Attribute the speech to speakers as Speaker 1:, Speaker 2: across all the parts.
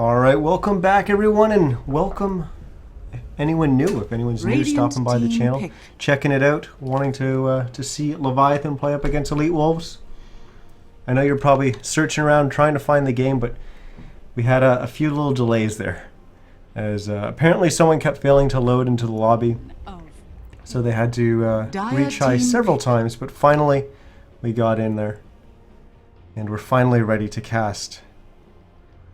Speaker 1: Alright, welcome back everyone, and welcome anyone new, if anyone's new stopping by the channel, checking it out, wanting to see Leviathan play up against Elite Wolves. I know you're probably searching around trying to find the game, but we had a few little delays there, as apparently someone kept failing to load into the lobby, so they had to retry several times, but finally we got in there, and we're finally ready to cast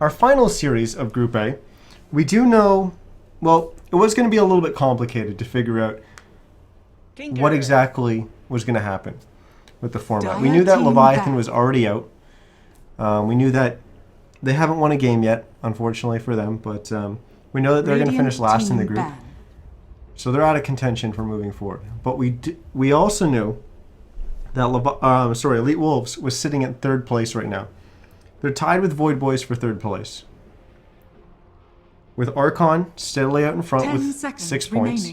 Speaker 1: our final series of Group A. We do know, well, it was going to be a little bit complicated to figure out what exactly was going to happen with the format. We knew that Leviathan was already out. We knew that they haven't won a game yet, unfortunately for them, but we know that they're going to finish last in the group. So they're out of contention for moving forward. But we also knew that Elite Wolves was sitting at third place right now. They're tied with Void Boys for third place, with Archon steadily out in front with 6 points.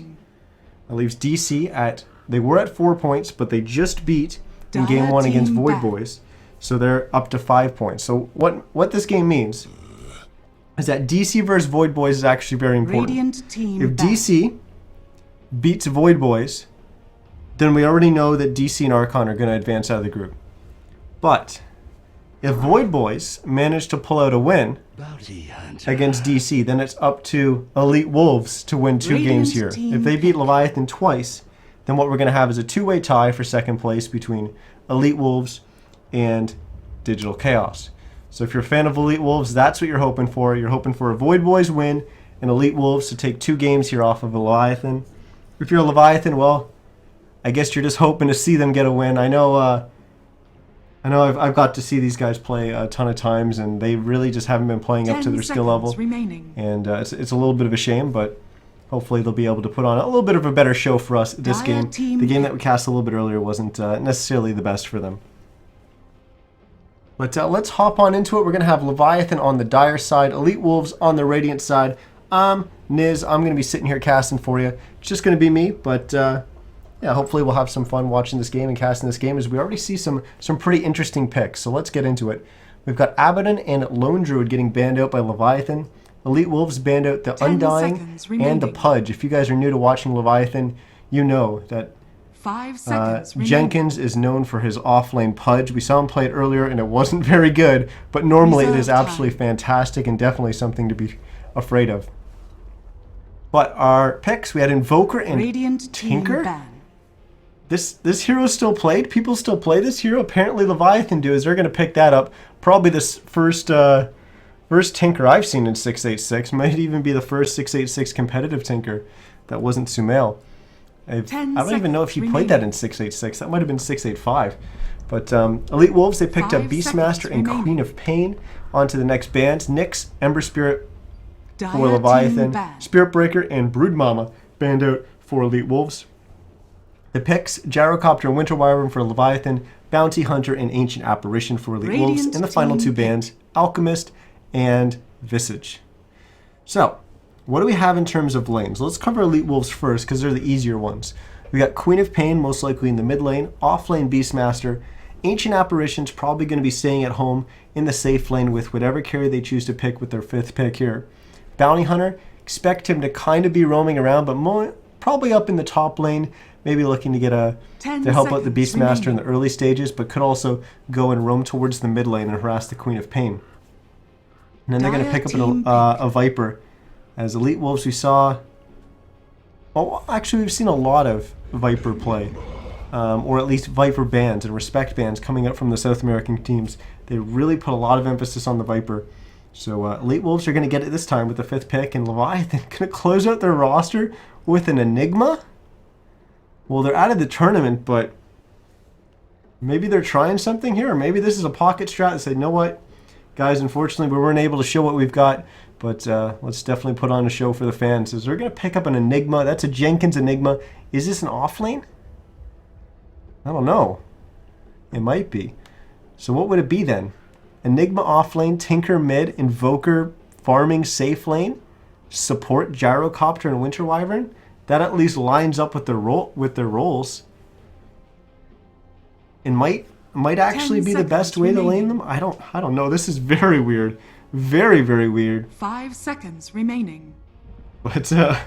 Speaker 1: That leaves DC at, they were at 4 points, but they just beat in game 1 against Void Boys, so they're up to 5 points. So what this game means is that DC versus Void Boys is actually very important. If DC beats Void Boys, then we already know that DC and Archon are going to advance out of the group. But if Void Boys manage to pull out a win against DC, then it's up to Elite Wolves to win 2 games here. If they beat Leviathan twice, then what we're going to have is a 2-way tie for second place between Elite Wolves and Digital Chaos. So if you're a fan of Elite Wolves, that's what you're hoping for. You're hoping for a Void Boys win and Elite Wolves to take 2 games here off of Leviathan. If you're a Leviathan, well, I guess you're just hoping to see them get a win. I know I've got to see these guys play a ton of times, and they really just haven't been playing up to their skill level. And it's a little bit of a shame, but hopefully they'll be able to put on a little bit of a better show for us this game. The game that we cast a little bit earlier wasn't necessarily the best for them. But let's hop on into it. We're going to have Leviathan on the Dire side, Elite Wolves on the Radiant side. Niz, I'm going to be sitting here casting for you. It's just going to be me, but yeah, hopefully we'll have some fun watching this game and casting this game, as we already see some pretty interesting picks. So let's get into it. We've got Abaddon and Lone Druid getting banned out by Leviathan. Elite Wolves banned out the Undying and the Pudge. If you guys are new to watching Leviathan, you know that
Speaker 2: 5 seconds
Speaker 1: Jenkins is known for his offlane Pudge. We saw him play it earlier, and it wasn't very good, but normally it is absolutely fantastic and definitely something to be afraid of. But our picks, we had Invoker and Tinker. This hero still played. People still play this hero. Apparently Leviathan do, as they're going to pick that up. Probably this first Tinker I've seen in 686. Might even be the first 686 competitive Tinker that wasn't Sumail. I don't even know if he played that in 686. That might have been 685. But Elite Wolves, they picked up Beastmaster and Queen of Pain onto the next bands. Nyx, Ember Spirit for Leviathan, Spirit Breaker, and Broodmama banned out for Elite Wolves. The picks, Gyrocopter and Winter Wyvern for Leviathan, Bounty Hunter and Ancient Apparition for Elite Wolves, and the final 2 bands, Alchemist and Visage. So, what do we have in terms of lanes? Let's cover Elite Wolves first, because they're the easier ones. We got Queen of Pain, most likely in the mid lane, off lane Beastmaster, Ancient Apparition's probably going to be staying at home in the safe lane with whatever carry they choose to pick with their 5th pick here. Bounty Hunter, expect him to kind of be roaming around, but probably up in the top lane, maybe looking to get to help out the Beastmaster in the early stages, but could also go and roam towards the mid lane and harass the Queen of Pain. And then they're going to pick up a Viper. As Elite Wolves, we saw, well, actually we've seen a lot of Viper play, or at least Viper bans and Respect bans coming up from the South American teams. They really put a lot of emphasis on the Viper. So Elite Wolves are going to get it this time with the 5th pick, and Leviathan going to close out their roster with an Enigma? Well, they're out of the tournament, but maybe they're trying something here, or maybe this is a pocket strat that said, you know what, guys, unfortunately we weren't able to show what we've got, but let's definitely put on a show for the fans. So they're going to pick up an Enigma. That's a Jenkins Enigma. Is this an off lane? I don't know. It might be. So what would it be then? Enigma off lane, Tinker mid, Invoker farming safe lane, support Gyrocopter and Winter Wyvern? That at least lines up with their roles. It might actually be the best way to lane them. I don't know. This is very weird. Very, very weird.
Speaker 2: 5 seconds remaining.
Speaker 1: But, I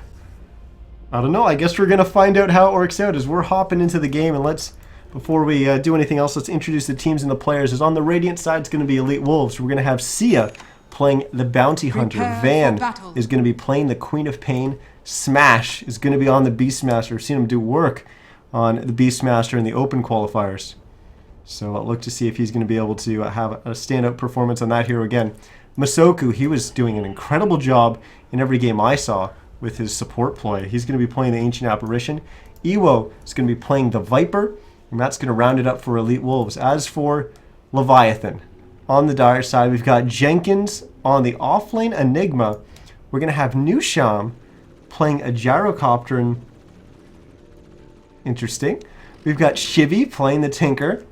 Speaker 1: don't know. I guess we're going to find out how it works out as we're hopping into the game. And before we do anything else, let's introduce the teams and the players. As on the Radiant side, it's going to be Elite Wolves. We're going to have Sia playing the Bounty Hunter. Van is going to be playing the Queen of Pain. Smash is going to be on the Beastmaster. We've seen him do work on the Beastmaster in the open qualifiers. So I'll look to see if he's going to be able to have a standout performance on that hero again. Masoku, he was doing an incredible job in every game I saw with his support play. He's going to be playing the Ancient Apparition. Iwo is going to be playing the Viper, and that's going to round it up for Elite Wolves. As for Leviathan, on the Dire side, we've got Jenkins on the offlane Enigma. We're going to have Nusham playing a Gyrocopter. And interesting. We've got Shivy playing the Tinker.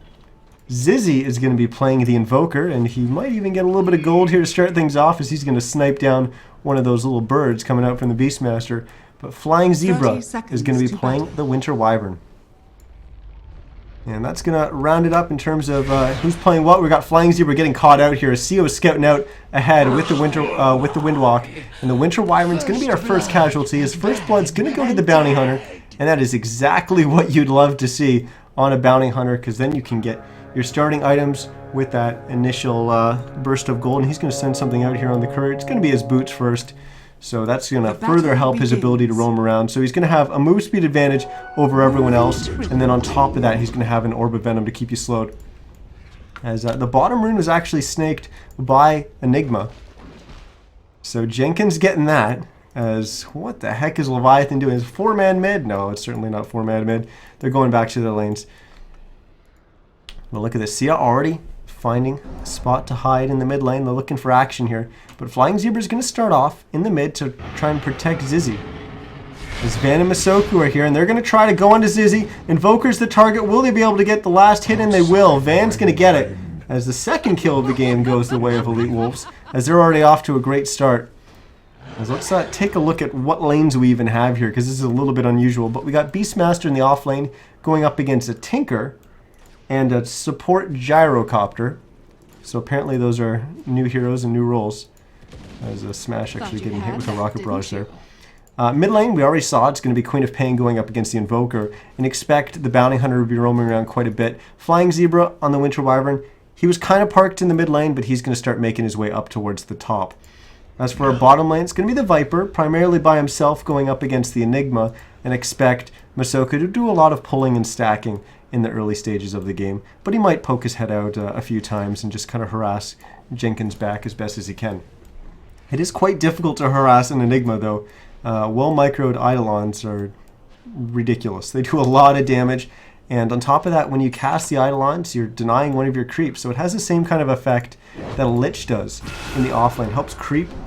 Speaker 1: Zizzy is going to be playing the Invoker, and he might even get a little bit of gold here to start things off as he's going to snipe down one of those little birds coming out from the Beastmaster. But Flying Zebra is going to be playing the Winter Wyvern. And that's going to round it up in terms of who's playing what. We've got Flying Zebra getting caught out here. Sio is scouting out ahead with the Windwalk. And the Winter Wyvern's going to be our first casualty. His first blood's going to go to the Bounty Hunter. And that is exactly what you'd love to see on a Bounty Hunter, because then you can get your starting items with that initial burst of gold. And he's going to send something out here on the courier. It's going to be his boots first. So that's going to further help his ability to roam around. So he's going to have a move speed advantage over everyone else. And then on top of that, he's going to have an Orb of Venom to keep you slowed. As the bottom rune was actually snaked by Enigma. So Jenkins getting that. As what the heck is Leviathan doing? Is 4-man mid? No, it's certainly not 4-man mid. They're going back to their lanes. Well, look at this. Sia already finding a spot to hide in the mid lane. They're looking for action here. But Flying Zebra is going to start off in the mid to try and protect Zizzy. As Van and Masoku are here, and they're going to try to go onto Zizzy. Invoker's the target. Will they be able to get the last hit? And they will. Van's going to get it. As the second kill of the game goes the way of Elite Wolves. As they're already off to a great start. As let's take a look at what lanes we even have here, because this is a little bit unusual. But we got Beastmaster in the off lane going up against a Tinker and a support Gyrocopter. So apparently those are new heroes and new roles. As a Smash actually getting hit with a rocket barrage there. Mid lane, we already saw it's going to be Queen of Pain going up against the Invoker. And expect the Bounty Hunter to be roaming around quite a bit. Flying Zebra on the Winter Wyvern. He was kind of parked in the mid lane, but he's going to start making his way up towards the top. As for our bottom lane, it's going to be the Viper, primarily by himself going up against the Enigma. And expect Masoku to do a lot of pulling and stacking in the early stages of the game. But he might poke his head out a few times and just kind of harass Jenkins back as best as he can. It is quite difficult to harass an Enigma, though. Well-microed Eidolons are ridiculous. They do a lot of damage, and on top of that, when you cast the Eidolons, you're denying one of your creeps, so it has the same kind of effect that a Lich does in the offlane. Helps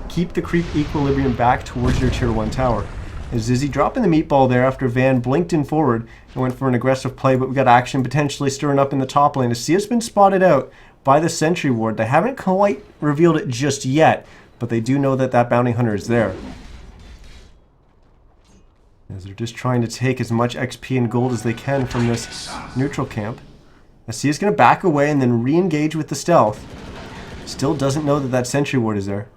Speaker 1: keep the creep equilibrium back towards your tier 1 tower. As Zizzy dropping the meatball there after Van blinked in forward and went for an aggressive play, but we got action potentially stirring up in the top lane. As Sia's been spotted out by the Sentry Ward. They haven't quite revealed it just yet, but they do know that that Bounty Hunter is there. As they're just trying to take as much XP and gold as they can from this neutral camp. Sia's going to back away and then re-engage with the stealth. Still doesn't know that that Sentry Ward is there.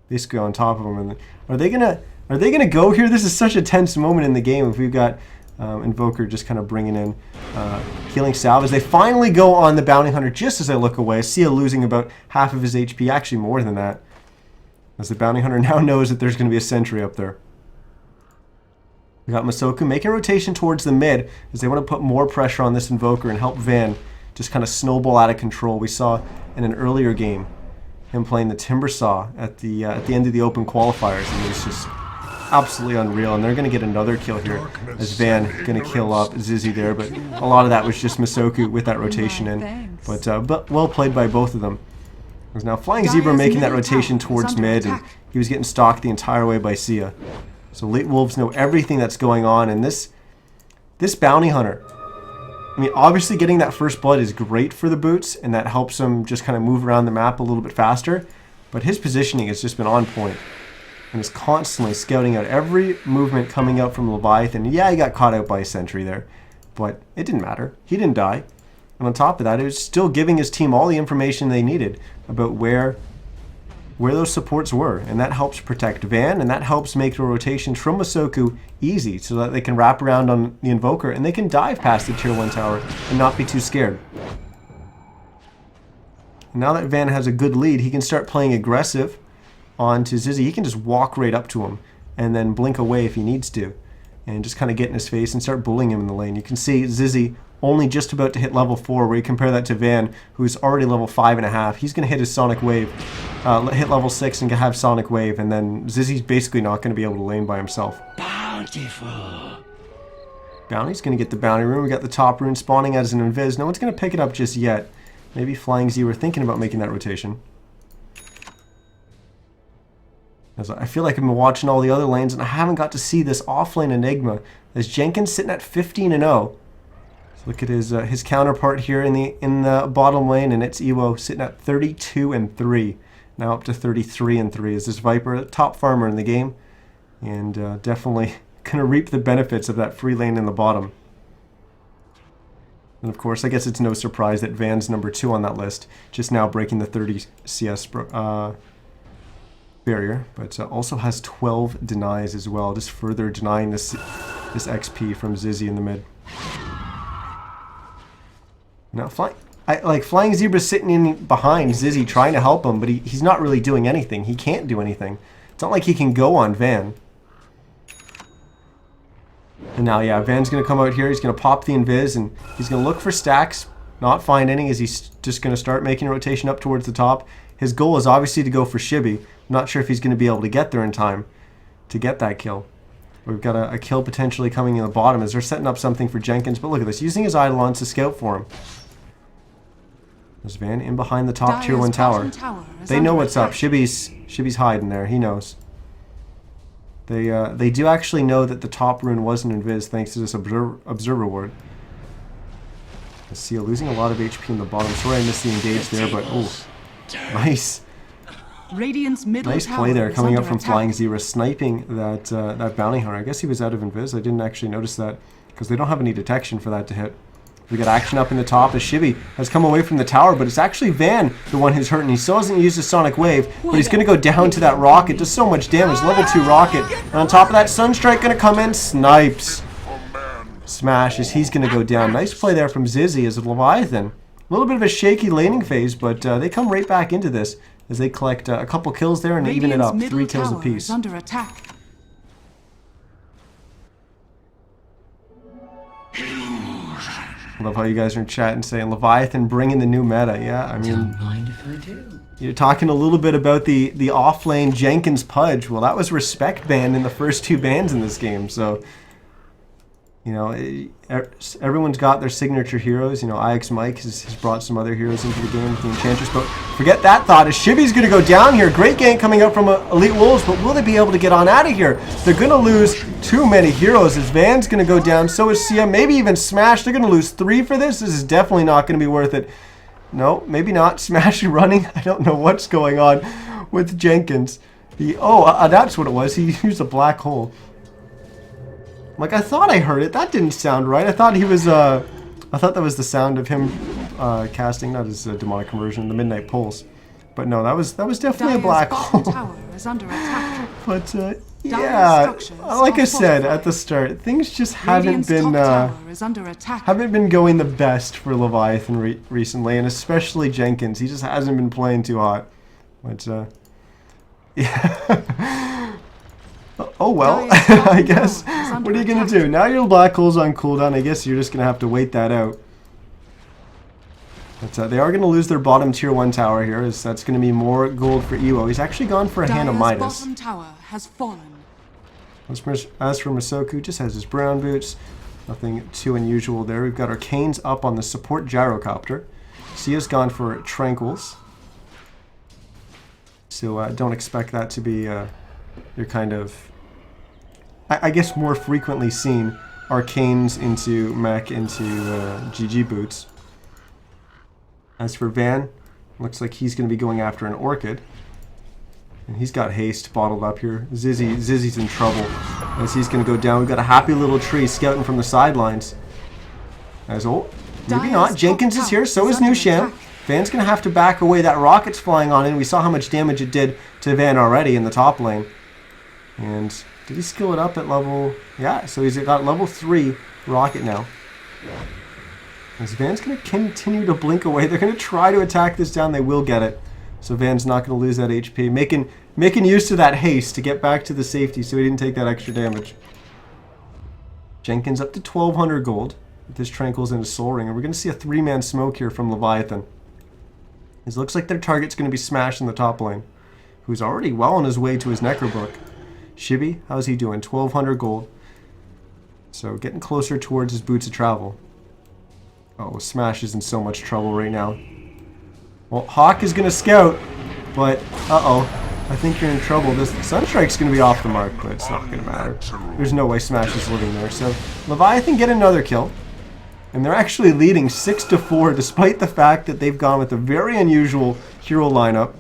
Speaker 1: Basically on top of him. And are they gonna go here? This is such a tense moment in the game. If we've got Invoker just kind of bringing in healing salve as they finally go on the Bounty Hunter. Just as I look away, Sia losing about half of his HP, actually more than that. As the Bounty Hunter now knows that there's going to be a sentry up there. We got Masoku making a rotation towards the mid as they want to put more pressure on this Invoker and help Van just kind of snowball out of control. We saw in an earlier game him playing the Timber Saw at the end of the open qualifiers, and it was just absolutely unreal. And they're going to get another kill here as Van going to kill up Zizzy there, but a lot of that was just Masoku with that rotation in. But well played by both of them. There's now Flying Zebra making that rotation towards mid, and he was getting stalked the entire way by Sia. So Elite Wolves know everything that's going on, and this Bounty Hunter, I mean, obviously getting that first blood is great for the boots, and that helps him just kind of move around the map a little bit faster, but his positioning has just been on point, and is constantly scouting out every movement coming out from Leviathan. Yeah, he got caught out by a sentry there, but it didn't matter. He didn't die. And on top of that, it was still giving his team all the information they needed about where those supports were. And that helps protect Van, and that helps make the rotations from Masoku easy so that they can wrap around on the Invoker and they can dive past the tier 1 tower and not be too scared. Now that Van has a good lead, he can start playing aggressive onto Zizzy. He can just walk right up to him and then blink away if he needs to. And just kind of get in his face and start bullying him in the lane. You can see Zizzy only just about to hit level 4, where you compare that to Van, who's already level 5.5. He's going to hit his Sonic Wave, hit level 6 and have Sonic Wave, and then Zizzy's basically not going to be able to lane by himself.
Speaker 3: Bountiful.
Speaker 1: Bounty's going to get the Bounty Rune. We got the top rune spawning as an invis. No one's going to pick it up just yet. Maybe Flying Z were thinking about making that rotation. As I feel like I've been watching all the other lanes and I haven't got to see this offlane Enigma. As Jenkins sitting at 15-0. So look at his counterpart here in the bottom lane, and it's Ewo sitting at 32-3. Now up to 33-3. Is this Viper, top farmer in the game, and definitely gonna reap the benefits of that free lane in the bottom. And of course, I guess it's no surprise that Van's number 2 on that list, just now breaking the 30 CS barrier, but also has 12 denies as well, just further denying this XP from Zizzy in the mid. Now, Flying Zebra's sitting in behind Zizzy trying to help him, but he's not really doing anything. He can't do anything. It's not like he can go on Van. And now, yeah, Van's going to come out here. He's going to pop the invis, and he's going to look for stacks, not find any, as he's just going to start making a rotation up towards the top. His goal is obviously to go for Shibby. I'm not sure if he's going to be able to get there in time to get that kill. We've got a kill potentially coming in the bottom as they're setting up something for Jenkins. But look at this, using his Eidolons to scout for him. There's Van in behind the top tier 1 tower. They know what's up. Shibby's hiding there. He knows. They do actually know that the top rune wasn't invis thanks to this observer ward. Seal losing a lot of HP in the bottom. Sorry I missed the engage there, but oh, nice. Nice play there coming up from Flying Zebra, sniping that bounty hunter. I guess he was out of invis. I didn't actually notice that because they don't have any detection for that to hit. We got action up in the top as Shibby has come away from the tower, but it's actually Van the one who's hurting. He still hasn't used his Sonic Wave, but he's going to go down to that rocket. Does so much damage. Level 2 rocket. And on top of that, Sunstrike going to come in. Snipes. Smashes. He's going to go down. Nice play there from Zizzy as a Leviathan. A little bit of a shaky laning phase, but they come right back into this as they collect a couple kills there and even it up. 3 kills apiece.
Speaker 2: Under attack.
Speaker 1: I love how you guys are in chat and saying Leviathan bringing the new meta. Yeah, I mean,
Speaker 3: Don't mind if I do.
Speaker 1: You're talking a little bit about the offlane Jenkins Pudge. Well, that was respect banned in the first 2 bans in this game, so you know, everyone's got their signature heroes. You know, IX Mike has brought some other heroes into the game with the Enchantress, but forget that thought as Shibby's going to go down here. Great gank coming up from Elite Wolves, but will they be able to get on out of here? They're going to lose too many heroes as Van's going to go down, so is Sia, maybe even Smash. They're going to lose 3 for this. This is definitely not going to be worth it. No, maybe not. Smash running. I don't know what's going on with Jenkins. That's what it was. He used a black hole. Like, I thought I heard it. That didn't sound right. I thought he was, I thought that was the sound of him casting, not his demonic conversion, the Midnight Pulse. But no, that was definitely a black hole.
Speaker 2: Tower is under attack.
Speaker 1: But, yeah, like I said at the start, things just haven't been going the best for Leviathan recently, and especially Jenkins. He just hasn't been playing too hot. But, yeah. Oh well, I guess. What are you going to do? Now your black hole's on cooldown. I guess you're just going to have to wait that out. But they are going to lose their bottom tier 1 tower here, as that's going to be more gold for Ewo. He's actually gone for a hand of Midas.
Speaker 2: Bottom tower has fallen.
Speaker 1: As for Masoku, just has his brown boots. Nothing too unusual there. We've got our Canes up on the support gyrocopter. Sia's gone for Tranquils. So don't expect that to be your kind of, I guess, more frequently seen arcanes into mech into GG boots. As for Van, looks like he's going to be going after an Orchid. And he's got haste bottled up here. Zizzy's in trouble as he's going to go down. We've got a happy little tree scouting from the sidelines. As Maybe not. Jenkins is here, so is NizCast. Van's going to have to back away. That rocket's flying on in. We saw how much damage it did to Van already in the top lane. And did he skill it up at level... Yeah, so he's got level 3 rocket now. As Van's going to continue to blink away. They're going to try to attack this down. They will get it. So Van's not going to lose that HP. Making use of that haste to get back to the safety so he didn't take that extra damage. Jenkins up to 1,200 gold. With his Tranquils into Soul Ring. And we're going to see a 3-man smoke here from Leviathan. It looks like their target's going to be Smash in the top lane. Who's already well on his way to his Necrobook. Shibby, how's he doing? 1,200 gold. So getting closer towards his Boots of Travel. Oh, Smash is in so much trouble right now. Well, Hawk is going to scout, but uh-oh. I think you're in trouble. This Sunstrike's going to be off the mark, but it's not going to matter. There's no way Smash is living there. So Leviathan get another kill. And they're actually leading 6-4, despite the fact that they've gone with a very unusual hero lineup.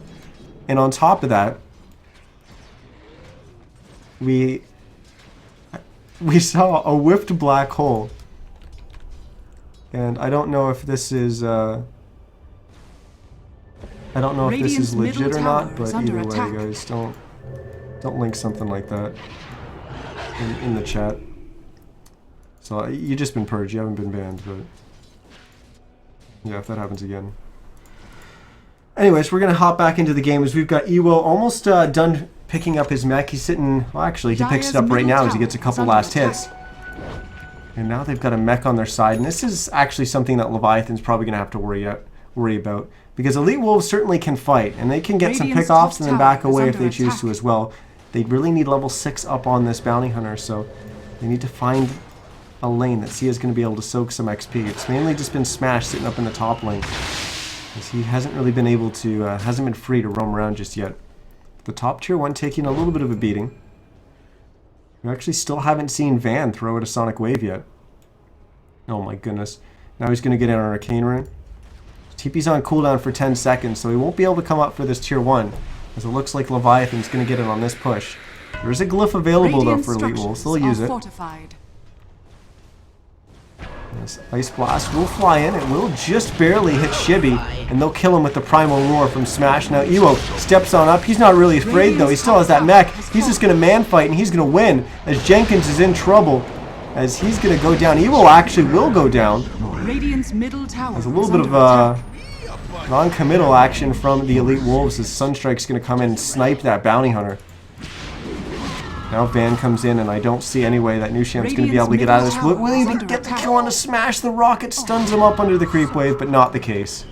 Speaker 1: And on top of that, we saw a whiffed black hole. And I don't know if this is legit or not, but either way, guys, don't link something like that in the chat. So you just been purged, you haven't been banned, but yeah, if that happens again. Anyways, we're gonna hop back into the game as we've got Ewo almost done picking up his mech. He's sitting, well, actually he picks it up right now as he gets a couple last hits. And now they've got a mech on their side, and this is actually something that Leviathan's probably gonna have to worry about. Because Elite Wolves certainly can fight, and they can get some pick-offs and then back away if they choose to as well. They really need level 6 up on this Bounty Hunter, so they need to find a lane that Sia's going to be able to soak some XP. It's mainly just been Smash sitting up in the top lane, as he hasn't really been able to, hasn't been free to roam around just yet. The top tier 1 taking a little bit of a beating. We actually still haven't seen Van throw at a Sonic Wave yet. Oh my goodness. Now he's going to get in an Arcane Rune. TP's on cooldown for 10 seconds, so he won't be able to come up for this tier 1, as it looks like Leviathan's going to get in on this push. There is a glyph available though for Elite Wolves, so they'll use it. This Ice Blast will fly in, it will just barely hit Shibby, and they'll kill him with the Primal Roar from Smash. Now Ewo steps on up, he's not really afraid though, he still has that mech, he's just going to man fight and he's going to win, as Jenkins is in trouble, as he's going to go down. Ewo actually will go down. There's a little bit of non-committal action from the Elite Wolves as Sunstrike's going to come in and snipe that Bounty Hunter. Now Van comes in, and I don't see any way that NizCast's going to be able to get out of this. Will he even get the kill on the Smash? The rocket stuns him up under the creep wave, but not the case.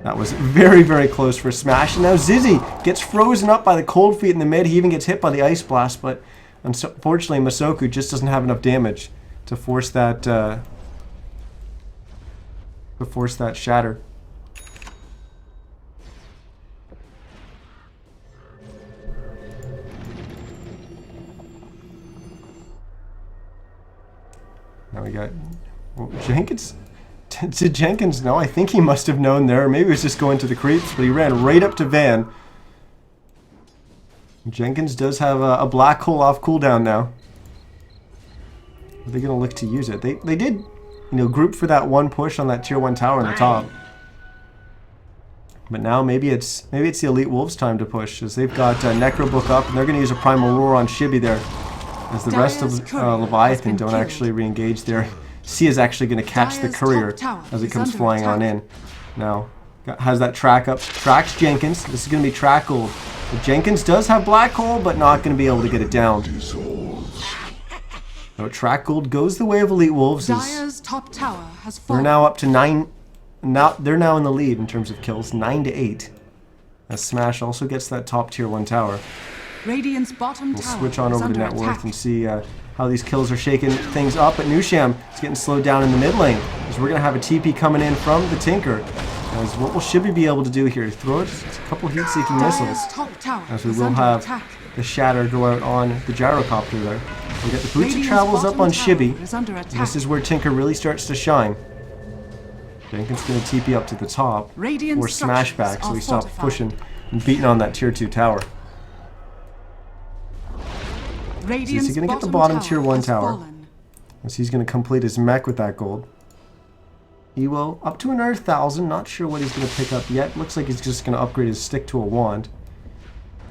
Speaker 1: That was very, very close for Smash. And now Zizzy gets frozen up by the cold feet in the mid. He even gets hit by the Ice Blast, but unfortunately Masoku just doesn't have enough damage to force that shatter. Now we got Jenkins. Did Jenkins know? I think he must have known there. Maybe he was just going to the creeps, but he ran right up to Van. Jenkins does have a black hole off cooldown now. Are they going to look to use it? They did, group for that one push on that tier 1 tower in the top. But now maybe it's the Elite Wolves' time to push, as they've got Necrobook up, and they're going to use a Primal Roar on Shibby there. As the rest of Leviathan don't actually re-engage there. Sia's actually going to catch the courier as it comes flying on in. Now, has that track up. Tracks Jenkins. This is going to be track gold. But Jenkins does have black hole, but not going to be able to get it down. So track gold goes the way of Elite Wolves. They're now up to 9. They're now in the lead in terms of kills, 9-8. As Smash also gets that top tier 1 tower.
Speaker 2: Radiant's bottom
Speaker 1: we'll
Speaker 2: tower
Speaker 1: switch on over to net
Speaker 2: attack.
Speaker 1: worth and see how these kills are shaking things up. But NizCast is getting slowed down in the mid lane, as we're going to have a TP coming in from the Tinker. As what will Shibby be able to do here? Throw a couple heat-seeking missiles. As we will have the Shatter go out on the Gyrocopter there. We got the Boots of Travels up on Shibby. This is where Tinker really starts to shine. Jenkins going to TP up to the top or smash back, so he stops pushing and beating on that tier 2 tower. So he's going to get the bottom tier 1 tower. As he's going to complete his mech with that gold. Ewo up to another 1,000. Not sure what he's going to pick up yet. Looks like he's just going to upgrade his stick to a wand.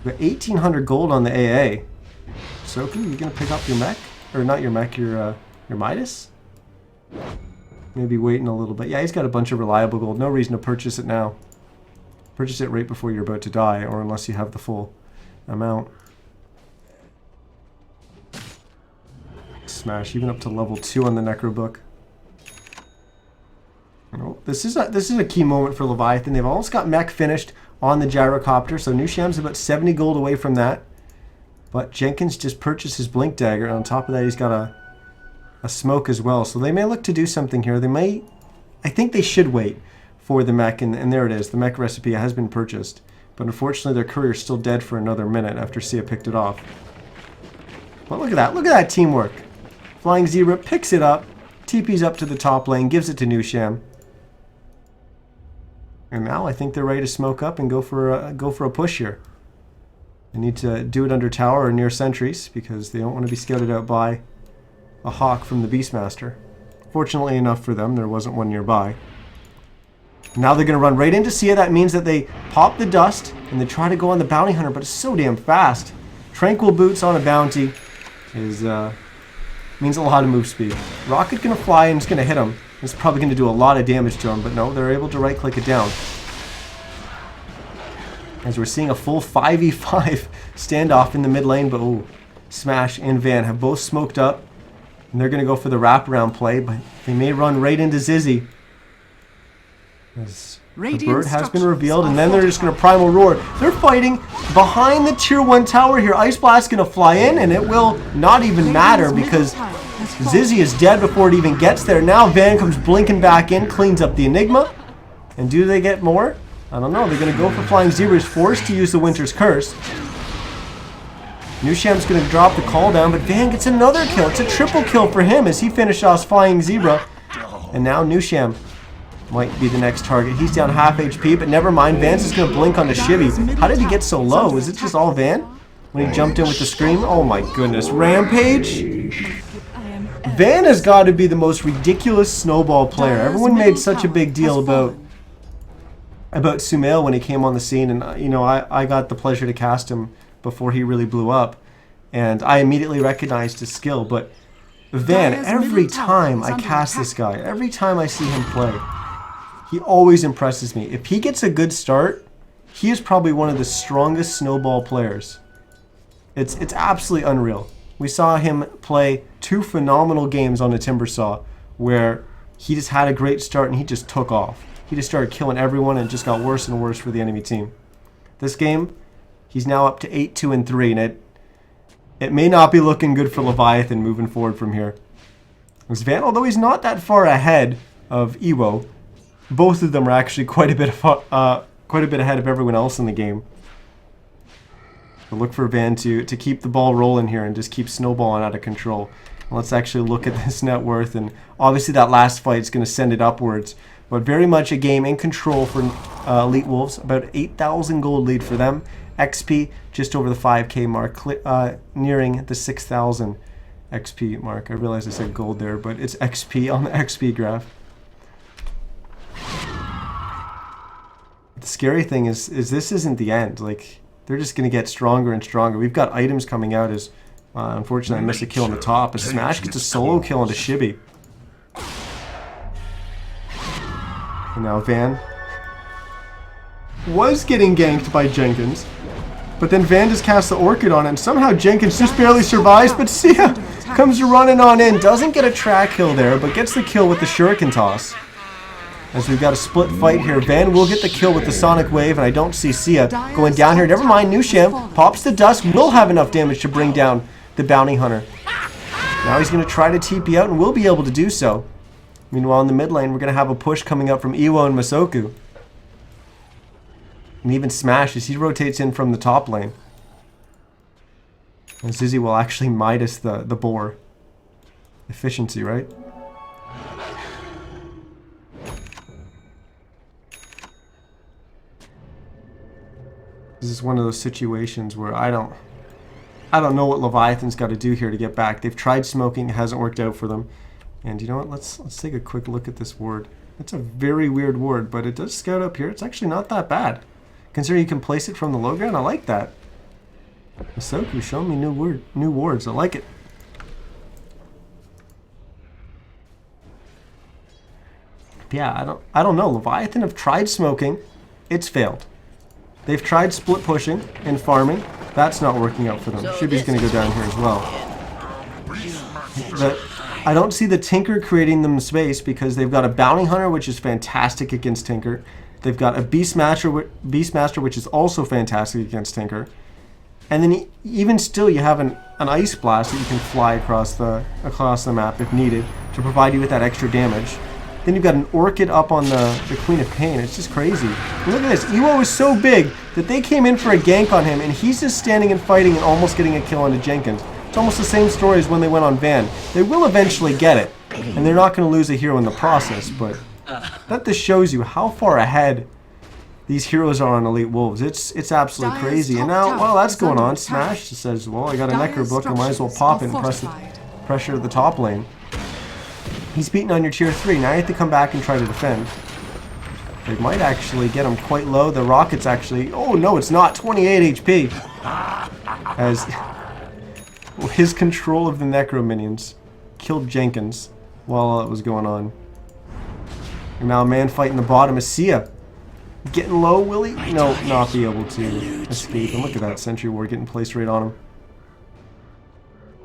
Speaker 1: We got 1,800 gold on the AA. Soku, you going to pick up your mech? Or not your mech, your Midas? Maybe waiting a little bit. Yeah, he's got a bunch of reliable gold. No reason to purchase it now. Purchase it right before you're about to die, or unless you have the full amount. Smash, even up to level 2 on the Necro book. Oh, this is a key moment for Leviathan. They've almost got mech finished on the gyrocopter, so Nusham's about 70 gold away from that. But Jenkins just purchased his Blink Dagger, and on top of that he's got a smoke as well. So they may look to do something here. They may... I think they should wait for the mech, and there it is. The mech recipe has been purchased. But unfortunately their courier's still dead for another minute after Sia picked it off. But look at that. Look at that teamwork. Flying Zebra picks it up, TP's up to the top lane, gives it to Nusham. And now I think they're ready to smoke up and go for a push here. They need to do it under tower or near sentries because they don't want to be scouted out by a hawk from the Beastmaster. Fortunately enough for them, there wasn't one nearby. Now they're going to run right into Sia. That means that they pop the dust and they try to go on the bounty hunter, but it's so damn fast. Tranquil boots on a bounty is means a lot of move speed. Rocket going to fly and it's going to hit him. It's probably going to do a lot of damage to him, but no, they're able to right-click it down. As we're seeing a full 5v5 standoff in the mid lane, but ooh, Smash and Van have both smoked up. And they're going to go for the wraparound play, but they may run right into Zizzy. As the bird has been revealed, and then they're just going to primal roar. They're fighting behind the tier 1 tower here. Ice Blast's going to fly in, and it will not even matter because Zizzy is dead before it even gets there. Now Van comes blinking back in, cleans up the Enigma. And do they get more? I don't know. They're going to go for Flying Zebra's forced to use the Winter's Curse. Nusham's going to drop the call down, but Van gets another kill. It's a triple kill for him as he finished off Flying Zebra. And now Nusham might be the next target. He's down half HP, but never mind. Van's just going to blink onto Shivy. How did he get so low? Is it just all Van? When he jumped in with the scream? Oh my goodness. Rampage? Van has got to be the most ridiculous snowball player. Everyone made such a big deal about Sumail when he came on the scene, and you know, I got the pleasure to cast him before he really blew up, and I immediately recognized his skill. But Van, every time I cast this guy, every time I see him play, he always impresses me. If he gets a good start, he is probably one of the strongest snowball players. It's absolutely unreal. We saw him play 2 phenomenal games on a Timbersaw where he just had a great start and he just took off. He just started killing everyone and it just got worse and worse for the enemy team. This game, he's now up to 8-2-3, and it may not be looking good for Leviathan moving forward from here. As Van, although he's not that far ahead of Ewo, both of them are actually quite a bit ahead of everyone else in the game. So look for Van to keep the ball rolling here and just keep snowballing out of control. Let's actually look at this net worth, and obviously that last fight is going to send it upwards. But very much a game in control for Elite Wolves. About 8,000 gold lead for them. XP just over the 5k mark, nearing the 6,000 XP mark. I realize I said gold there, but it's XP on the XP graph. The scary thing is this isn't the end. Like, they're just going to get stronger and stronger. We've got items coming out as, unfortunately, I missed a kill on the top. As Smash gets a solo kill onto Shibby. And now Van was getting ganked by Jenkins, but then Van just casts the Orchid on it, and somehow Jenkins just barely survives, but Sia comes running on in. Doesn't get a track kill there, but gets the kill with the Shuriken Toss. As we've got a split fight here, Van will get the kill with the Sonic Wave, and I don't see Sia going down here. Never mind, Nusham pops the dust, will have enough damage to bring down the Bounty Hunter. Now he's going to try to TP out, and will be able to do so. Meanwhile, in the mid lane, we're going to have a push coming up from Ewo and Masoku. And even Smash as he rotates in from the top lane. And Zizzy will actually Midas the boar. Efficiency, right? This is one of those situations where I don't know what Leviathan's got to do here to get back. They've tried smoking, it hasn't worked out for them. And you know what? Let's take a quick look at this ward. That's a very weird ward, but it does scout up here. It's actually not that bad. Considering you can place it from the low ground, I like that. Masoku showing me new wards. I like it. Yeah, I don't know. Leviathan have tried smoking. It's failed. They've tried split pushing and farming. That's not working out for them. Shibi's going to go down here as well. I don't see the Tinker creating them space because they've got a Bounty Hunter, which is fantastic against Tinker. They've got a Beastmaster, which is also fantastic against Tinker. And then even still, you have an Ice Blast that you can fly across the map if needed to provide you with that extra damage. Then you've got an Orchid up on the Queen of Pain. It's just crazy. And look at this. Ewo is so big that they came in for a gank on him, and he's just standing and fighting and almost getting a kill onto Jenkins. It's almost the same story as when they went on Van. They will eventually get it, and they're not going to lose a hero in the process, but that just shows you how far ahead these heroes are on Elite Wolves. It's absolutely crazy. And now, while that's going on, Smash says, well, I got a Necro book, I might as well pop it and pressure the top lane. He's beaten on your tier 3. Now you have to come back and try to defend. They might actually get him quite low. The rocket's actually... Oh, no, it's not. 28 HP. As his control of the Necro minions killed Jenkins while all that was going on. And now a man fighting the bottom is Sia. Getting low, will he? No, not be able to escape. And look at that Sentry Ward getting placed right on him.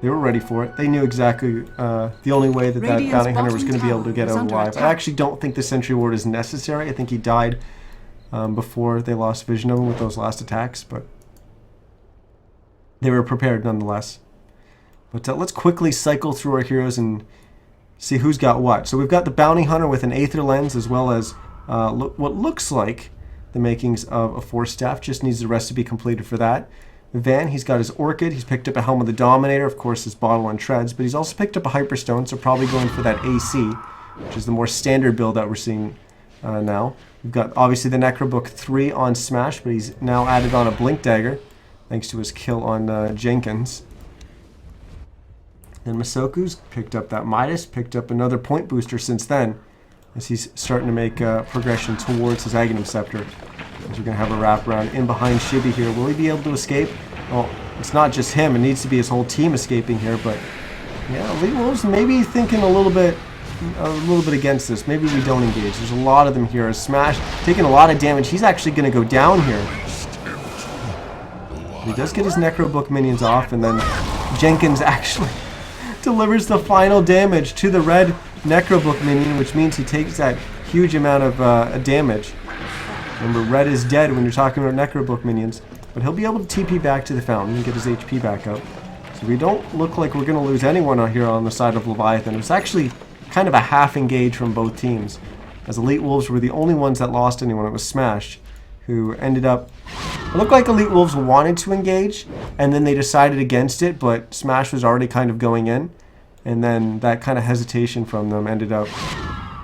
Speaker 1: They were ready for it. They knew exactly the only way that that Bounty Hunter was going to be able to get out alive. I actually don't think the Sentry Ward is necessary. I think he died before they lost vision of him with those last attacks, but they were prepared nonetheless. But let's quickly cycle through our heroes and see who's got what. So we've got the Bounty Hunter with an Aether Lens, as well as what looks like the makings of a Force Staff. Just needs the rest to be completed for that. Van, he's got his Orchid, he's picked up a Helm of the Dominator, of course his Bottle and Treads, but he's also picked up a Hyperstone, so probably going for that AC, which is the more standard build that we're seeing now. We've got obviously the Necrobook 3 on Smash, but he's now added on a Blink Dagger, thanks to his kill on Jenkins. Then Masoku's picked up that Midas, picked up another point booster since then, as he's starting to make progression towards his Aghanim Scepter. As we're going to have a wraparound in behind Shibi here. Will he be able to escape? Well, it's not just him. It needs to be his whole team escaping here. But yeah, Elite Wolves maybe thinking a little bit against this. Maybe we don't engage. There's a lot of them here. Smash taking a lot of damage. He's actually going to go down here. He does get his Necrobook minions off, and then Jenkins actually delivers the final damage to the red Necrobook minion, which means he takes that huge amount of damage. Remember, red is dead when you're talking about Necrobook minions, but he'll be able to TP back to the fountain and get his HP back up. So we don't look like we're going to lose anyone out here on the side of Leviathan. It's actually kind of a half engage from both teams, as Elite Wolves were the only ones that lost anyone. It was Smash, who ended up... It looked like Elite Wolves wanted to engage, and then they decided against it, but Smash was already kind of going in, and then that kind of hesitation from them ended up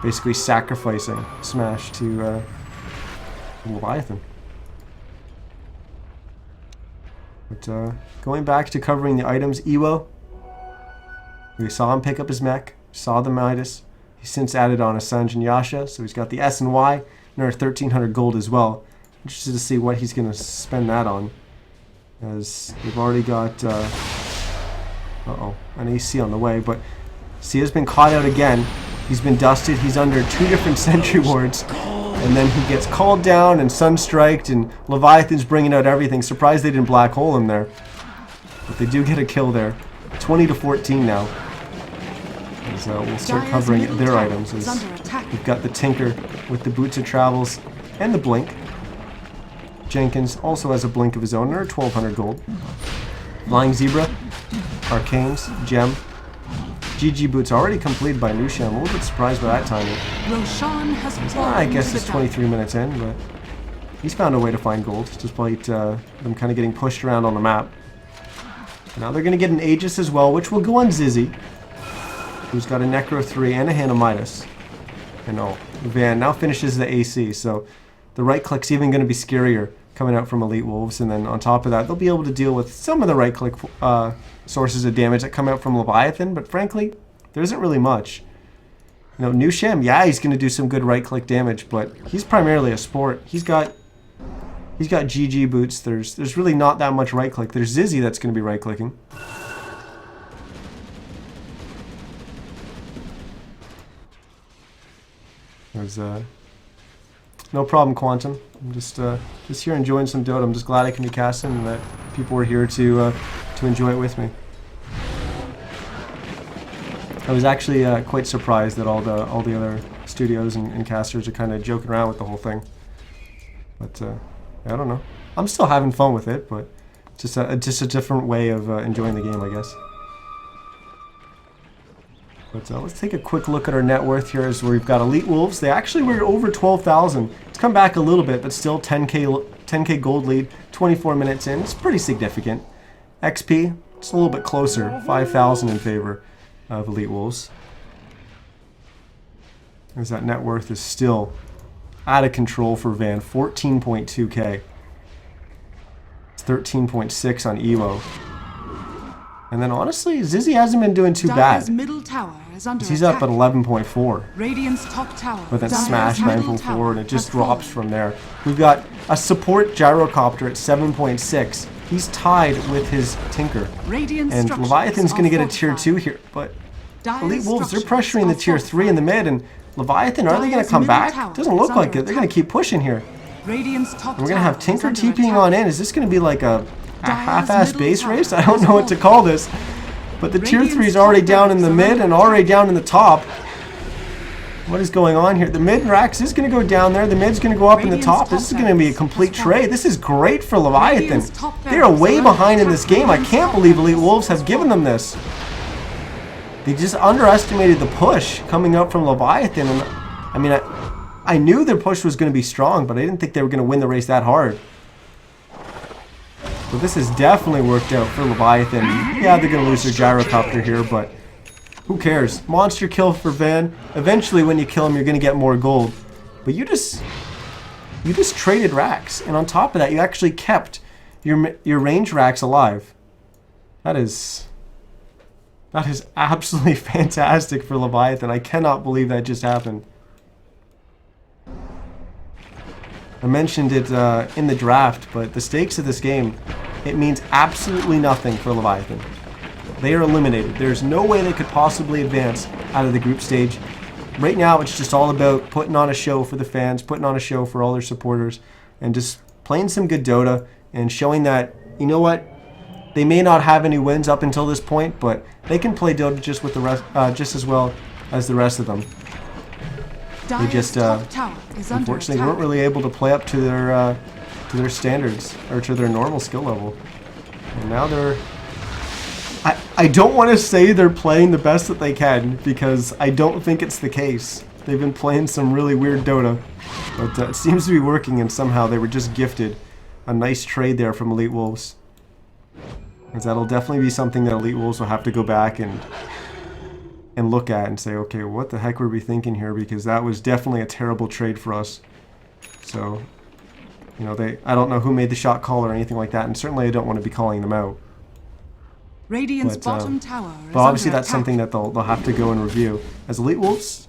Speaker 1: basically sacrificing Smash to Leviathan. But going back to covering the items, Ewo, we saw him pick up his mech, saw the Midas. He's since added on a Sanjin Yasha, so he's got the S and Y, another 1,300 gold as well. Interested to see what he's going to spend that on, as we've already got an AC on the way, but Sia's been caught out again. He's been dusted. He's under 2 different Sentry Wards. And then he gets called down and sunstriked, and Leviathan's bringing out everything. Surprised they didn't black hole him there. But they do get a kill there. 20-14 now. As we'll start covering their items. As we've got the Tinker with the Boots of Travels and the Blink. Jenkins also has a Blink of his own, or 1,200 gold. Flying Zebra, Arcanes, Gem. GG Boots already completed by Nusham. I'm a little bit surprised by that timing. I guess it's 23 minutes in, but he's found a way to find gold, despite them kind of getting pushed around on the map. Now they're going to get an Aegis as well, which will go on Zizzy, who's got a Necro 3 and a Hand of Midas. And Van now finishes the AC, so the right click's even going to be scarier coming out from Elite Wolves, and then on top of that, they'll be able to deal with some of the right click sources of damage that come out from Leviathan, but frankly, there isn't really much. You know, New Shem, yeah, he's going to do some good right-click damage, but he's primarily a support. He's got GG boots. There's really not that much right-click. There's Zizzy that's going to be right-clicking. There's no problem, Quantum. I'm just here enjoying some Dota. I'm just glad I can be casting and that people were here to enjoy it with me. I was actually quite surprised that all the other studios and casters are kind of joking around with the whole thing. But I don't know. I'm still having fun with it, but just a different way of enjoying the game, I guess. But let's take a quick look at our net worth here as we've got Elite Wolves. They actually were over 12,000. It's come back a little bit, but still 10k gold lead, 24 minutes in. It's pretty significant. XP, it's a little bit closer, 5,000 in favor of Elite Wolves. As that net worth is still out of control for Van, 14.2k. It's 13.6 on Evo. And then honestly, Zizzy hasn't been doing too bad.
Speaker 2: Middle tower is under
Speaker 1: He's up at 11.4.
Speaker 2: Radiant's top tower.
Speaker 1: But then Smash 9.4 and it just drops from there. We've got a support gyrocopter at 7.6. He's tied with his Tinker. And Leviathan's going to get a tier 2 here. But Elite Wolves, they're pressuring the tier 3 in the mid. And Leviathan, are they going to come back? Doesn't look like it. They're going to keep pushing here. And we're going to have Tinker TPing on in. Is this going to be like a half-ass base race? I don't know what to call this. But the tier 3 is already down in the mid and already down in the top. What is going on here? The mid Rax is going to go down there. The mid's going to go up in the top. This is going to be a complete trade. This is great for Leviathan. They are way behind in this game. I can't believe Elite Wolves have given them this. They just underestimated the push coming up from Leviathan. And I mean, I knew their push was going to be strong, but I didn't think they were going to win the race that hard. But this has definitely worked out for Leviathan. Yeah, they're going to lose their gyrocopter here, but who cares? Monster kill for Van. Eventually, when you kill him, you're going to get more gold. But you just traded racks, and on top of that, you actually kept your range racks alive. That is absolutely fantastic for Leviathan. I cannot believe that just happened. I mentioned it in the draft, but the stakes of this game, it means absolutely nothing for Leviathan. They are eliminated. There's no way they could possibly advance out of the group stage. Right now, it's just all about putting on a show for the fans, putting on a show for all their supporters, and just playing some good Dota and showing that, you know what, they may not have any wins up until this point, but they can play Dota just with the rest, just as well as the rest of them. They just unfortunately weren't really able to play up to their standards or to their normal skill level. And now they're I don't want to say they're playing the best that they can because I don't think it's the case. They've been playing some really weird Dota, but it seems to be working, and somehow they were just gifted a nice trade there from Elite Wolves. Because that'll definitely be something that Elite Wolves will have to go back and look at and say, okay, what the heck were we thinking here? Because that was definitely a terrible trade for us. So, you know, I don't know who made the shot call or anything like that, and certainly I don't want to be calling them out.
Speaker 2: Radiant's bottom tower is
Speaker 1: but obviously
Speaker 2: under
Speaker 1: that's
Speaker 2: attack.
Speaker 1: something that they'll have to go and review. As Elite Wolves,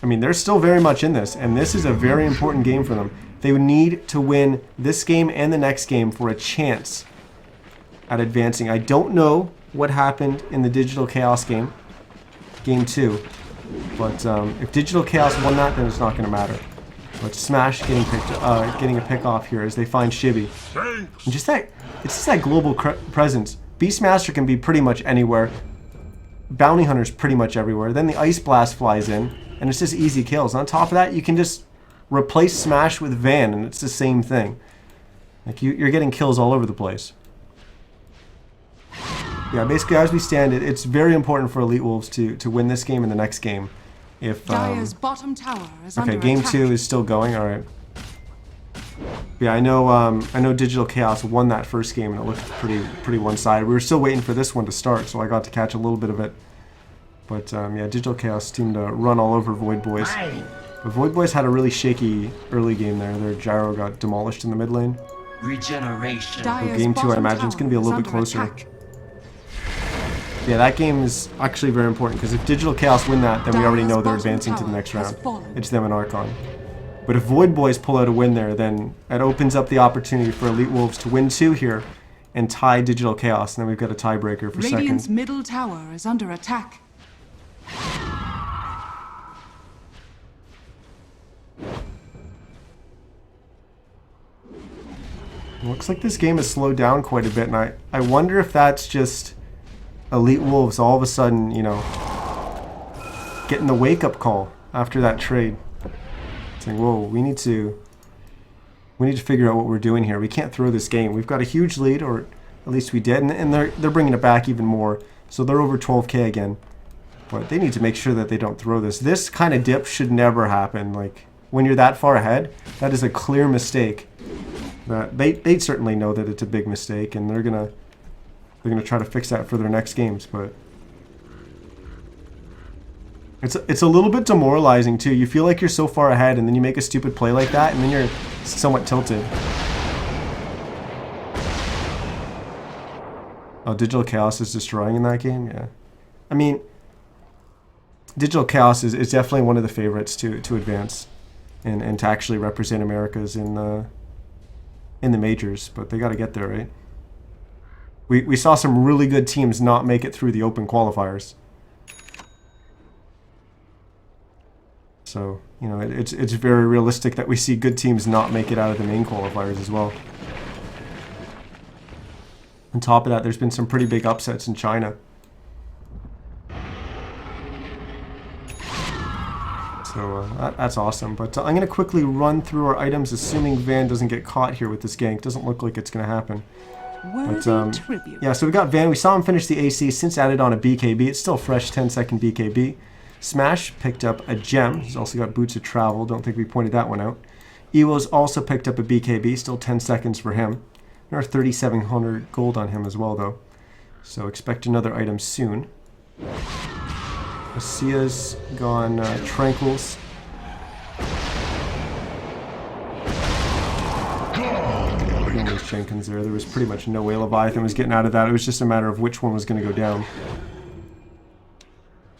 Speaker 1: I mean, they're still very much in this, and this is a very important game for them. They would need to win this game and the next game for a chance at advancing. I don't know what happened in the Digital Chaos game. Game 2, but if Digital Chaos won that, then it's not going to matter. But Smash getting a pick off here as they find Shibby. And it's just that global presence. Beastmaster can be pretty much anywhere. Bounty Hunter's pretty much everywhere. Then the Ice Blast flies in, and it's just easy kills. On top of that, you can just replace Smash with Van, and it's the same thing. Like you're getting kills all over the place. Yeah, basically as we stand, it's very important for Elite Wolves to win this game and the next game. If
Speaker 2: Dire's bottom tower is
Speaker 1: okay,
Speaker 2: under
Speaker 1: game
Speaker 2: attack.
Speaker 1: 2 is still going. All right. Yeah, I know Digital Chaos won that first game and it looked pretty one-sided. We were still waiting for this one to start, so I got to catch a little bit of it. But yeah, Digital Chaos seemed to run all over Void Boys. But Void Boys had a really shaky early game there. Their gyro got demolished in the mid lane.
Speaker 3: Regeneration.
Speaker 1: So game 2, I imagine it's going to be a little bit closer. Yeah, that game is actually very important, because if Digital Chaos win that, then we already know they're advancing to the next round. It's them and Archon. But if Void Boys pull out a win there, then it opens up the opportunity for Elite Wolves to win 2 here and tie Digital Chaos, and then we've got a tiebreaker for
Speaker 2: Radiant's
Speaker 1: second.
Speaker 2: middle tower is under attack.
Speaker 1: Looks like this game has slowed down quite a bit, and I wonder if that's just Elite Wolves all of a sudden, you know, getting the wake-up call after that trade. Saying, whoa, we need to figure out what we're doing here. We can't throw this game. We've got a huge lead, or at least we did, and they're bringing it back even more. So they're over 12k again. But they need to make sure that they don't throw this. This kind of dip should never happen. Like, when you're that far ahead, that is a clear mistake. They certainly know that it's a big mistake, and they're gonna try to fix that for their next games. But it's a little bit demoralizing too. You feel like you're so far ahead, and then you make a stupid play like that, and then you're somewhat tilted. Oh, Digital Chaos is destroying in that game. Yeah, I mean, Digital Chaos is definitely one of the favorites to advance and to actually represent Americas in the majors, but they got to get there, right? We saw some really good teams not make it through the open qualifiers. So, you know, it's very realistic that we see good teams not make it out of the main qualifiers as well. On top of that, there's been some pretty big upsets in China. So that's awesome. But I'm going to quickly run through our items, assuming Van doesn't get caught here with this gank. Doesn't look like it's going to happen. But, yeah, so we got Van. We saw him finish the AC, since added on a BKB. It's still fresh, 10-second BKB. Smash picked up a gem. He's also got Boots of Travel. Don't think we pointed that one out. Ewo's also picked up a BKB. Still 10 seconds for him. There's 3,700 gold on him as well, though. So expect another item soon. Asia's gone Tranquils. There's Jenkins there. There was pretty much no way Leviathan was getting out of that. It was just a matter of which one was going to go down.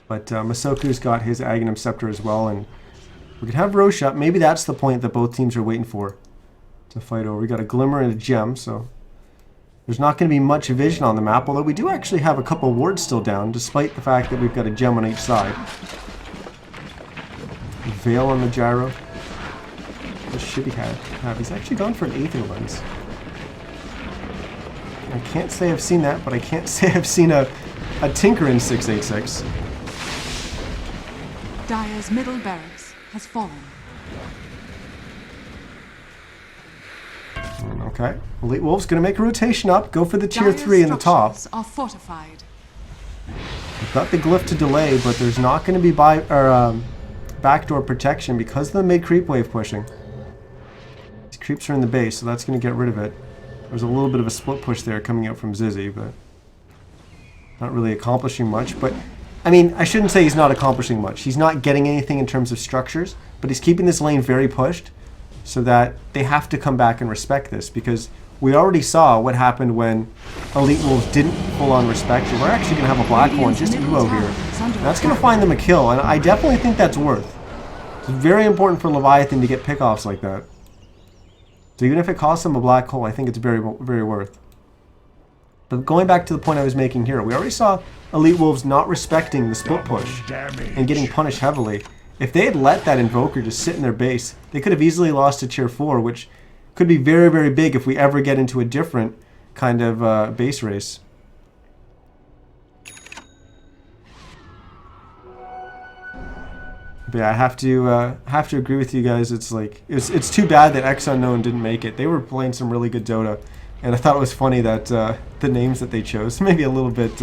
Speaker 1: But Masoku's got his Aghanim Scepter as well, and we could have Roche up. Maybe that's the point that both teams are waiting for to fight over. We got a Glimmer and a Gem, so there's not going to be much vision on the map, although we do actually have a couple wards still down, despite the fact that we've got a gem on each side. Veil on the gyro. What should he have? He's actually gone for an Aether Lens. I can't say I've seen that, but I can't say I've seen a Tinker in 686.
Speaker 2: Dire's middle barracks has fallen.
Speaker 1: Okay, Elite Wolves gonna make a rotation up, go for the tier 3 in the top.
Speaker 2: Are fortified.
Speaker 1: We've got the glyph to delay, but there's not gonna be backdoor protection because of the mid creep wave pushing. These creeps are in the base, so that's gonna get rid of it. There's a little bit of a split push there coming out from Zizzy, but not really accomplishing much. But I mean, I shouldn't say he's not accomplishing much. He's not getting anything in terms of structures, but he's keeping this lane very pushed, so that they have to come back and respect this, because we already saw what happened when Elite Wolves didn't full-on respect it. We're actually going to have a black hole and just Evo here. That's going to find them a kill, and I definitely think that's worth. It's very important for Leviathan to get pickoffs like that. So even if it costs them a black hole, I think it's very, very worth. But going back to the point I was making here, we already saw Elite Wolves not respecting the split push and getting punished heavily. If they had let that Invoker just sit in their base, they could have easily lost to tier 4, which could be very, very big if we ever get into a different kind of base race. But yeah, I have to agree with you guys. It's like it's too bad that X Unknown didn't make it. They were playing some really good Dota, and I thought it was funny that the names that they chose maybe a little bit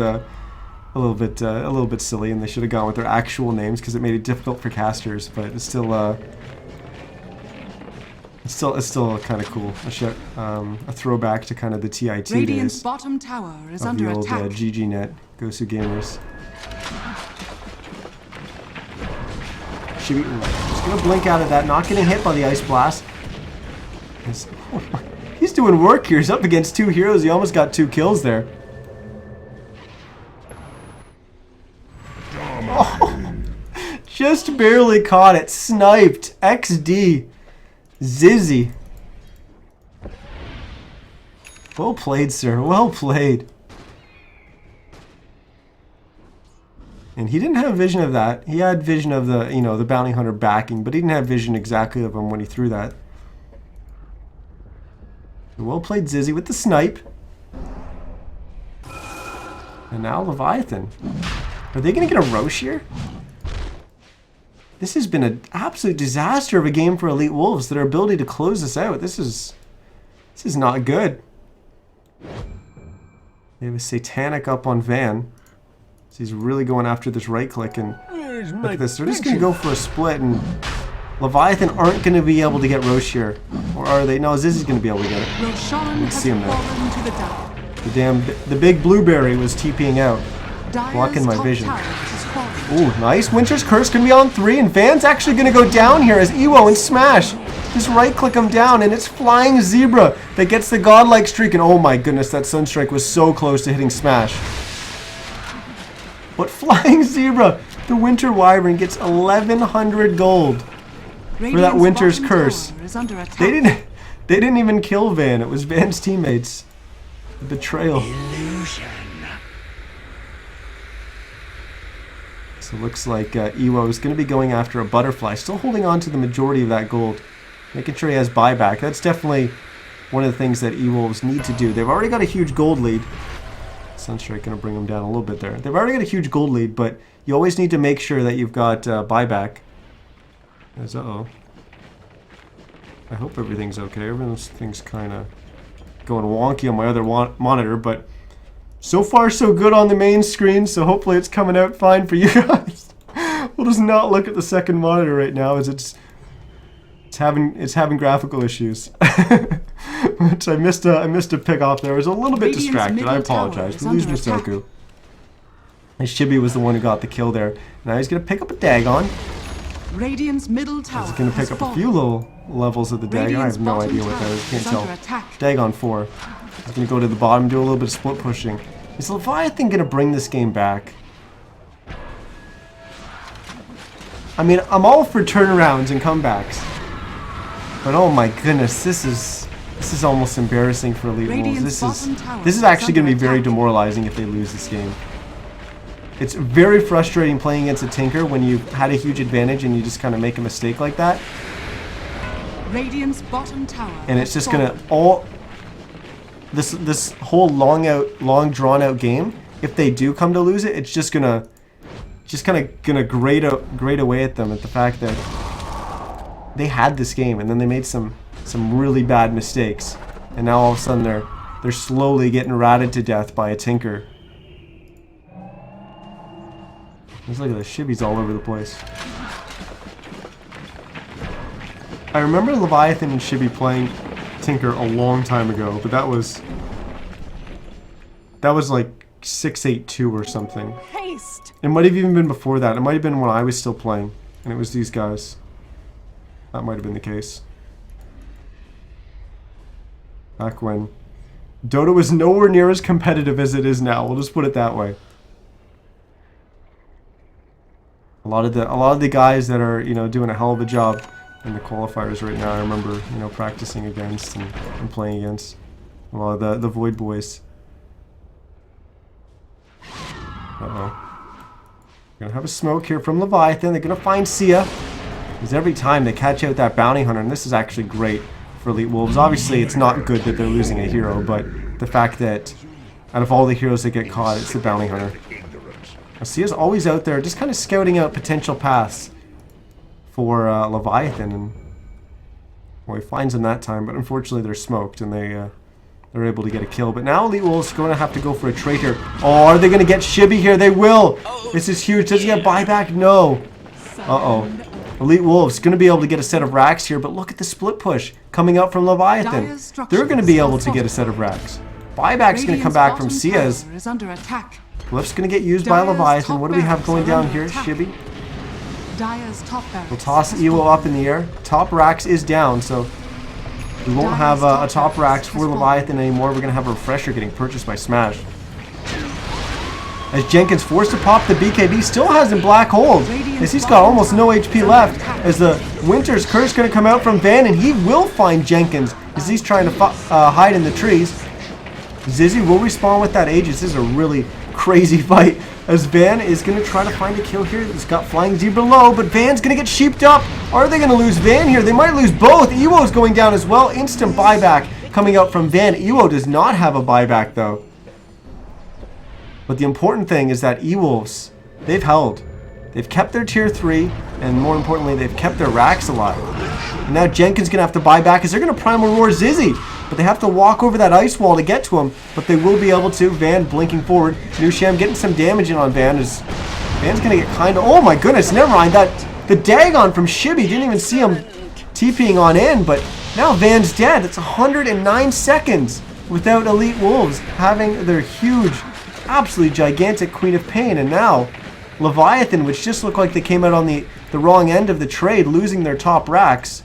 Speaker 1: silly, and they should have gone with their actual names because it made it difficult for casters. But it's still kind of cool. A throwback to kind of the TIT
Speaker 2: Radiant's
Speaker 1: days
Speaker 2: bottom tower is
Speaker 1: of
Speaker 2: under
Speaker 1: the old
Speaker 2: attack.
Speaker 1: GGNet Gosu Gamers. Just gonna blink out of that, not getting hit by the Ice Blast. He's doing work here. He's up against 2 heroes. He almost got 2 kills there. Just barely caught it. Sniped. XD. Zizzy. Well played, sir. Well played. And he didn't have vision of that. He had vision of the, you know, the bounty hunter backing, but he didn't have vision exactly of him when he threw that. Well played, Zizzy, with the snipe. And now Leviathan. Are they going to get a Roche here? This has been an absolute disaster of a game for Elite Wolves. Their ability to close this out. This is not good. They have a Satanic up on Van. So he's really going after this right click, and look at this. They're just going to go for a split, and Leviathan aren't going to be able to get Roche here. Or are they? No, Zizzy's going to be able to get it.
Speaker 2: Roshan has
Speaker 1: see him there.
Speaker 2: fallen to the dark.
Speaker 1: The big blueberry was TPing out. Blocking my
Speaker 2: Top
Speaker 1: vision.
Speaker 2: tower has fallen.
Speaker 1: Ooh, nice. Winter's Curse can be on 3, and Van's actually going to go down here as Ewo and Smash just right-click him down, and it's Flying Zebra that gets the godlike streak, and oh my goodness, that Sunstrike was so close to hitting Smash. But Flying Zebra, the Winter Wyvern, gets 1,100 gold for that Winter's Curse.
Speaker 2: Is under attack.
Speaker 1: They didn't even kill Van. It was Van's teammates. Betrayal.
Speaker 3: Illusion.
Speaker 1: So it looks like Ewo is going to be going after a Butterfly, still holding on to the majority of that gold, making sure he has buyback. That's definitely one of the things that E-Wolves need to do. They've already got a huge gold lead. Sunstrike going to bring them down a little bit there. They've already got a huge gold lead, but you always need to make sure that you've got buyback. Uh-oh. I hope everything's okay. Everything's kind of going wonky on my other monitor, but so far so good on the main screen, so hopefully it's coming out fine for you guys. We'll just not look at the second monitor right now, as it's having graphical issues. Which I missed a pick off there. I was a little bit distracted. I apologize. We lose Misoku. And Shibi was the one who got the kill there. Now he's gonna pick up a Dagon.
Speaker 2: Radiant's middle tower
Speaker 1: He's gonna pick up a few little levels of the Dagon. I have no idea what that is. Can't tell. Dagon 4. He's gonna go to the bottom, do a little bit of split pushing. Is Leviathan gonna bring this game back? I mean, I'm all for turnarounds and comebacks, but oh my goodness, this is almost embarrassing for Elite Wolves. This is actually going to be very demoralizing if they lose this game. It's very frustrating playing against a Tinker when you had a huge advantage and you just kind of make a mistake like that.
Speaker 2: Radiant's bottom tower.
Speaker 1: And it's just going to this whole long drawn out game. If they do come to lose it, it's just kind of gonna grate away at them at the fact that they had this game and then they made some really bad mistakes, and now all of a sudden they're slowly getting ratted to death by a Tinker. Let's look at this. Shibi's all over the place. I remember Leviathan and Shibi playing Tinker a long time ago, but that was like 682 or something.
Speaker 2: Haste.
Speaker 1: It might have even been before that. It might have been when I was still playing, and it was these guys. That might have been the case. Back when Dota was nowhere near as competitive as it is now. We'll just put it that way. A lot of the guys that are, you know, doing a hell of a job in the qualifiers right now, I remember, you know, practicing against and playing against a lot of the Void boys. Uh-oh. Gonna have a smoke here from Leviathan. They're gonna find Sia. Because every time they catch out that bounty hunter, and this is actually great for Elite Wolves. Obviously, it's not good that they're losing a hero, but the fact that out of all the heroes that get caught, it's the bounty hunter. Now, Sia's always out there, just kind of scouting out potential paths for Leviathan, and well, he finds them that time, but unfortunately they're smoked, and they're able to get a kill. But now Elite Wolves are going to have to go for a traitor. Oh, are they going to get Shibi here? They will! This is huge. Does he get buyback? No. Uh-oh. Elite Wolves going to be able to get a set of racks here, but look at the split push coming out from Leviathan. They're going to be able to get a set of racks. Buyback's going to come back from Sia's. Lift's going to get used by Leviathan. What do we have going down here? Shibi. We'll toss Ewo up in the air. Top racks is down, so we won't have a top racks for Leviathan anymore. We're going to have a refresher getting purchased by Smash. As Jenkins forced to pop the BKB, still has him black hold. As he's got almost no HP left. As the Winter's Curse going to come out from Van, and he will find Jenkins as he's trying to hide in the trees. Zizzy will respawn with that Aegis. This is a really crazy fight. As Van is going to try to find a kill here. He's got Flying Zebra low, but Van's going to get sheeped up. Are they going to lose Van here? They might lose both. Ewo's going down as well. Instant buyback coming out from Van. Ewo does not have a buyback though. But the important thing is that E-Wolves, they've held. They've kept their tier 3, and more importantly, they've kept their racks alive. And now Jenkins going to have to buy back as they're going to Primal Roar Zizzy. But they have to walk over that ice wall to get to him. But they will be able to. Van blinking forward. Nusham getting some damage in on Van. As Van's going to get kind of... Oh my goodness, never mind. The Dagon from Shibby, didn't even see him TPing on in. But now Van's dead. It's 109 seconds without Elite Wolves having their huge... absolutely gigantic Queen of Pain. And now Leviathan, which just looked like they came out on the wrong end of the trade, losing their top racks,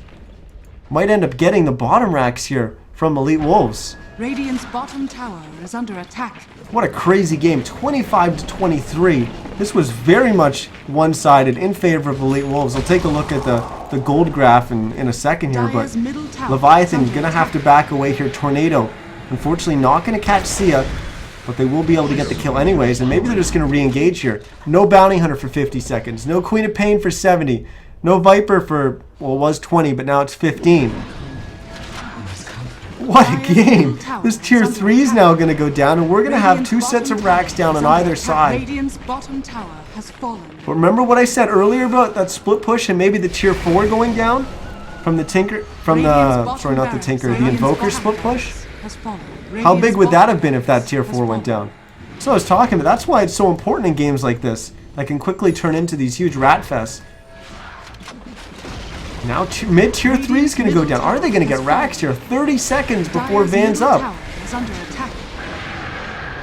Speaker 1: might end up getting the bottom racks here from Elite Wolves.
Speaker 2: Radiant's bottom tower is under attack.
Speaker 1: What a crazy game. 25-23. This was very much one-sided in favor of Elite Wolves. I'll take a look at the gold graph in a second here, but Leviathan gonna have to back away here. Tornado, unfortunately not gonna catch Sia, but they will be able to get the kill anyways, and maybe they're just going to re-engage here. No Bounty Hunter for 50 seconds. No Queen of Pain for 70. No Viper for, well, it was 20, but now it's 15. What a game! This tier 3 is now going to go down, and we're going to have 2 sets of racks down on either side.
Speaker 2: Radiant's bottom tower has fallen.
Speaker 1: But remember what I said earlier about that split push and maybe the tier 4 going down? From the Tinker, sorry, not the Tinker, the Invoker split push? How big would that have been if that tier 4 went down? So I was talking about, that's why it's so important in games like this that can quickly turn into these huge rat fests. Now mid tier 3 is going to go down. Are they going to get racks here? 30 seconds before Van's up.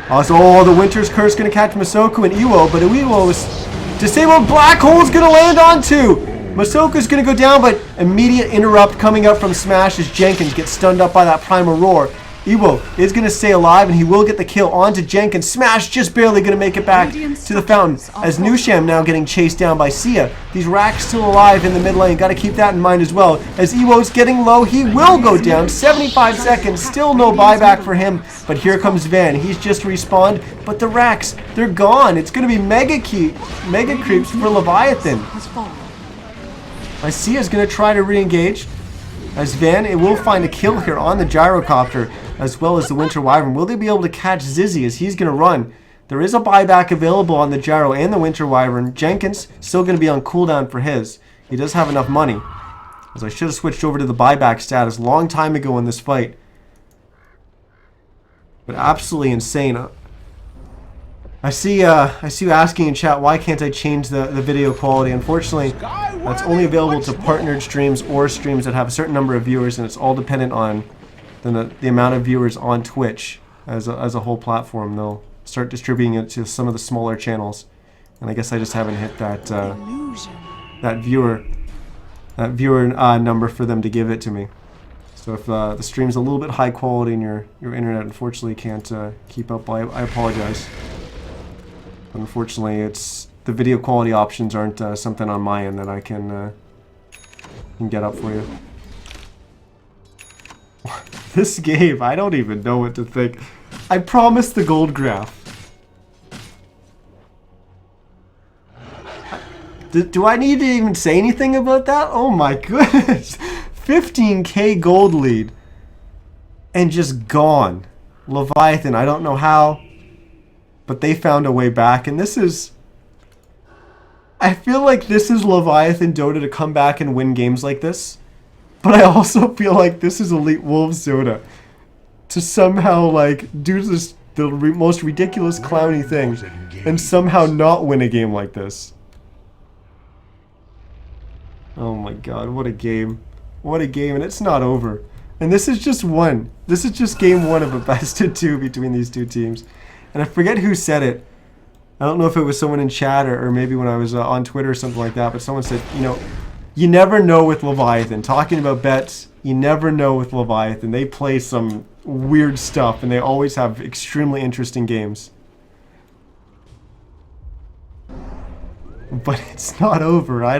Speaker 1: Oh, the Winter's Curse going to catch Masoku and Iwo, but Iwo is disabled. Black Hole's going to land on 2. Masoku's going to go down, but immediate interrupt coming up from Smash as Jenkins gets stunned up by that Primal Roar. Iwo is going to stay alive, and he will get the kill onto Jenkins. Smash just barely going to make it back to the fountain as Nusham now getting chased down by Sia. These racks still alive in the mid lane. Got to keep that in mind as well. As Iwo's getting low, he will go down. 75 seconds, still no buyback for him. But here comes Van. He's just respawned, but the racks, they're gone. It's going to be mega creeps for Leviathan. Sia's going to try to re-engage. As Van, it will find a kill here on the Gyrocopter, as well as the Winter Wyvern. Will they be able to catch Zizzy as he's going to run? There is a buyback available on the Gyro and the Winter Wyvern. Jenkins still going to be on cooldown for his. He does have enough money. As I should have switched over to the buyback status a long time ago in this fight. But absolutely insane. I see you asking in chat, why can't I change the video quality? Unfortunately, that's only available to partnered streams or streams that have a certain number of viewers, and it's all dependent on the amount of viewers on Twitch as a whole platform. They'll start distributing it to some of the smaller channels, and I guess I just haven't hit that viewer number for them to give it to me. So if the stream's a little bit high quality and your internet unfortunately can't keep up, I apologize. But unfortunately, the video quality options aren't something on my end that I can get up for you. This game, I don't even know what to think. I promised the gold graph. Do I need to even say anything about that? Oh my goodness. 15k gold lead. And just gone. Leviathan, I don't know how. But they found a way back, and this is... I feel like this is Leviathan Dota to come back and win games like this. But I also feel like this is Elite Wolves Dota to somehow, like, do this, the most ridiculous clowny thing and somehow not win a game like this. Oh my god, what a game. What a game, and it's not over. And this is just one. This is just game one of a best of 2 between these two teams. And I forget who said it. I don't know if it was someone in chat or maybe when I was on Twitter or something like that, but someone said, you know, you never know with Leviathan. Talking about bets, you never know with Leviathan. They play some weird stuff, and they always have extremely interesting games. but it's not over. I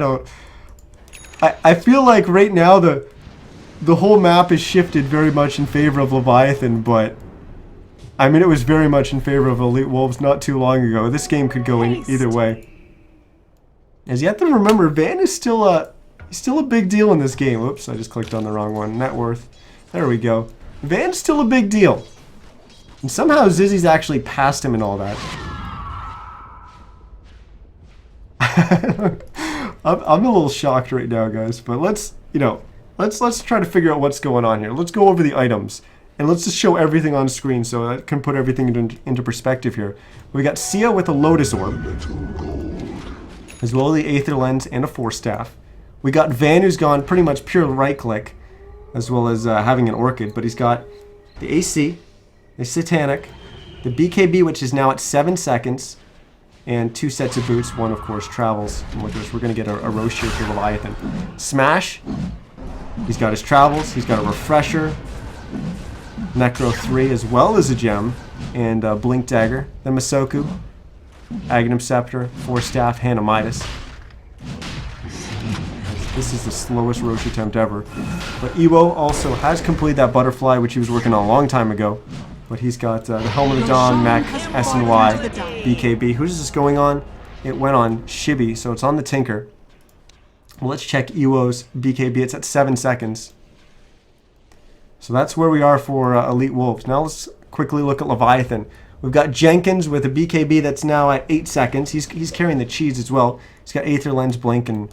Speaker 1: feel like right now the whole map is shifted very much in favor of Leviathan, but I mean, it was very much in favor of Elite Wolves not too long ago. This game could go in either way. As you have to remember, Van is still a big deal in this game. Oops, I just clicked on the wrong one. Net worth. There we go. Van's still a big deal. And somehow Zizzy's actually passed him and all that. I'm a little shocked right now, guys. But let's try to figure out what's going on here. Let's go over the items. And let's just show everything on screen so that can put everything into perspective here. We got Sia with a Lotus Orb, as well as the Aether Lens and a Force Staff. We got Van, who's gone pretty much pure right click, as well as having an Orchid, but he's got the AC, the Satanic, the BKB, which is now at 7 seconds, and 2 sets of boots. One, of course, travels. And with this, we're going to get a Roche here for Leviathan. Smash, he's got his travels, he's got a Refresher, Necro 3, as well as a gem, and Blink Dagger. Then Masoku, Aghanim Scepter, Force Staff, Hand of Midas. This is the slowest Roche attempt ever. But Iwo also has completed that Butterfly, which he was working on a long time ago. But he's got the Helmet of Dawn, Mech, SNY, BKB. Who's this going on? It went on Shibi, so it's on the Tinker. Well, let's check Iwo's BKB. It's at 7 seconds. So that's where we are for Elite Wolves. Now let's quickly look at Leviathan. We've got Jenkins with a BKB that's now at 8 seconds. He's carrying the cheese as well. He's got Aether Lens, Blink, and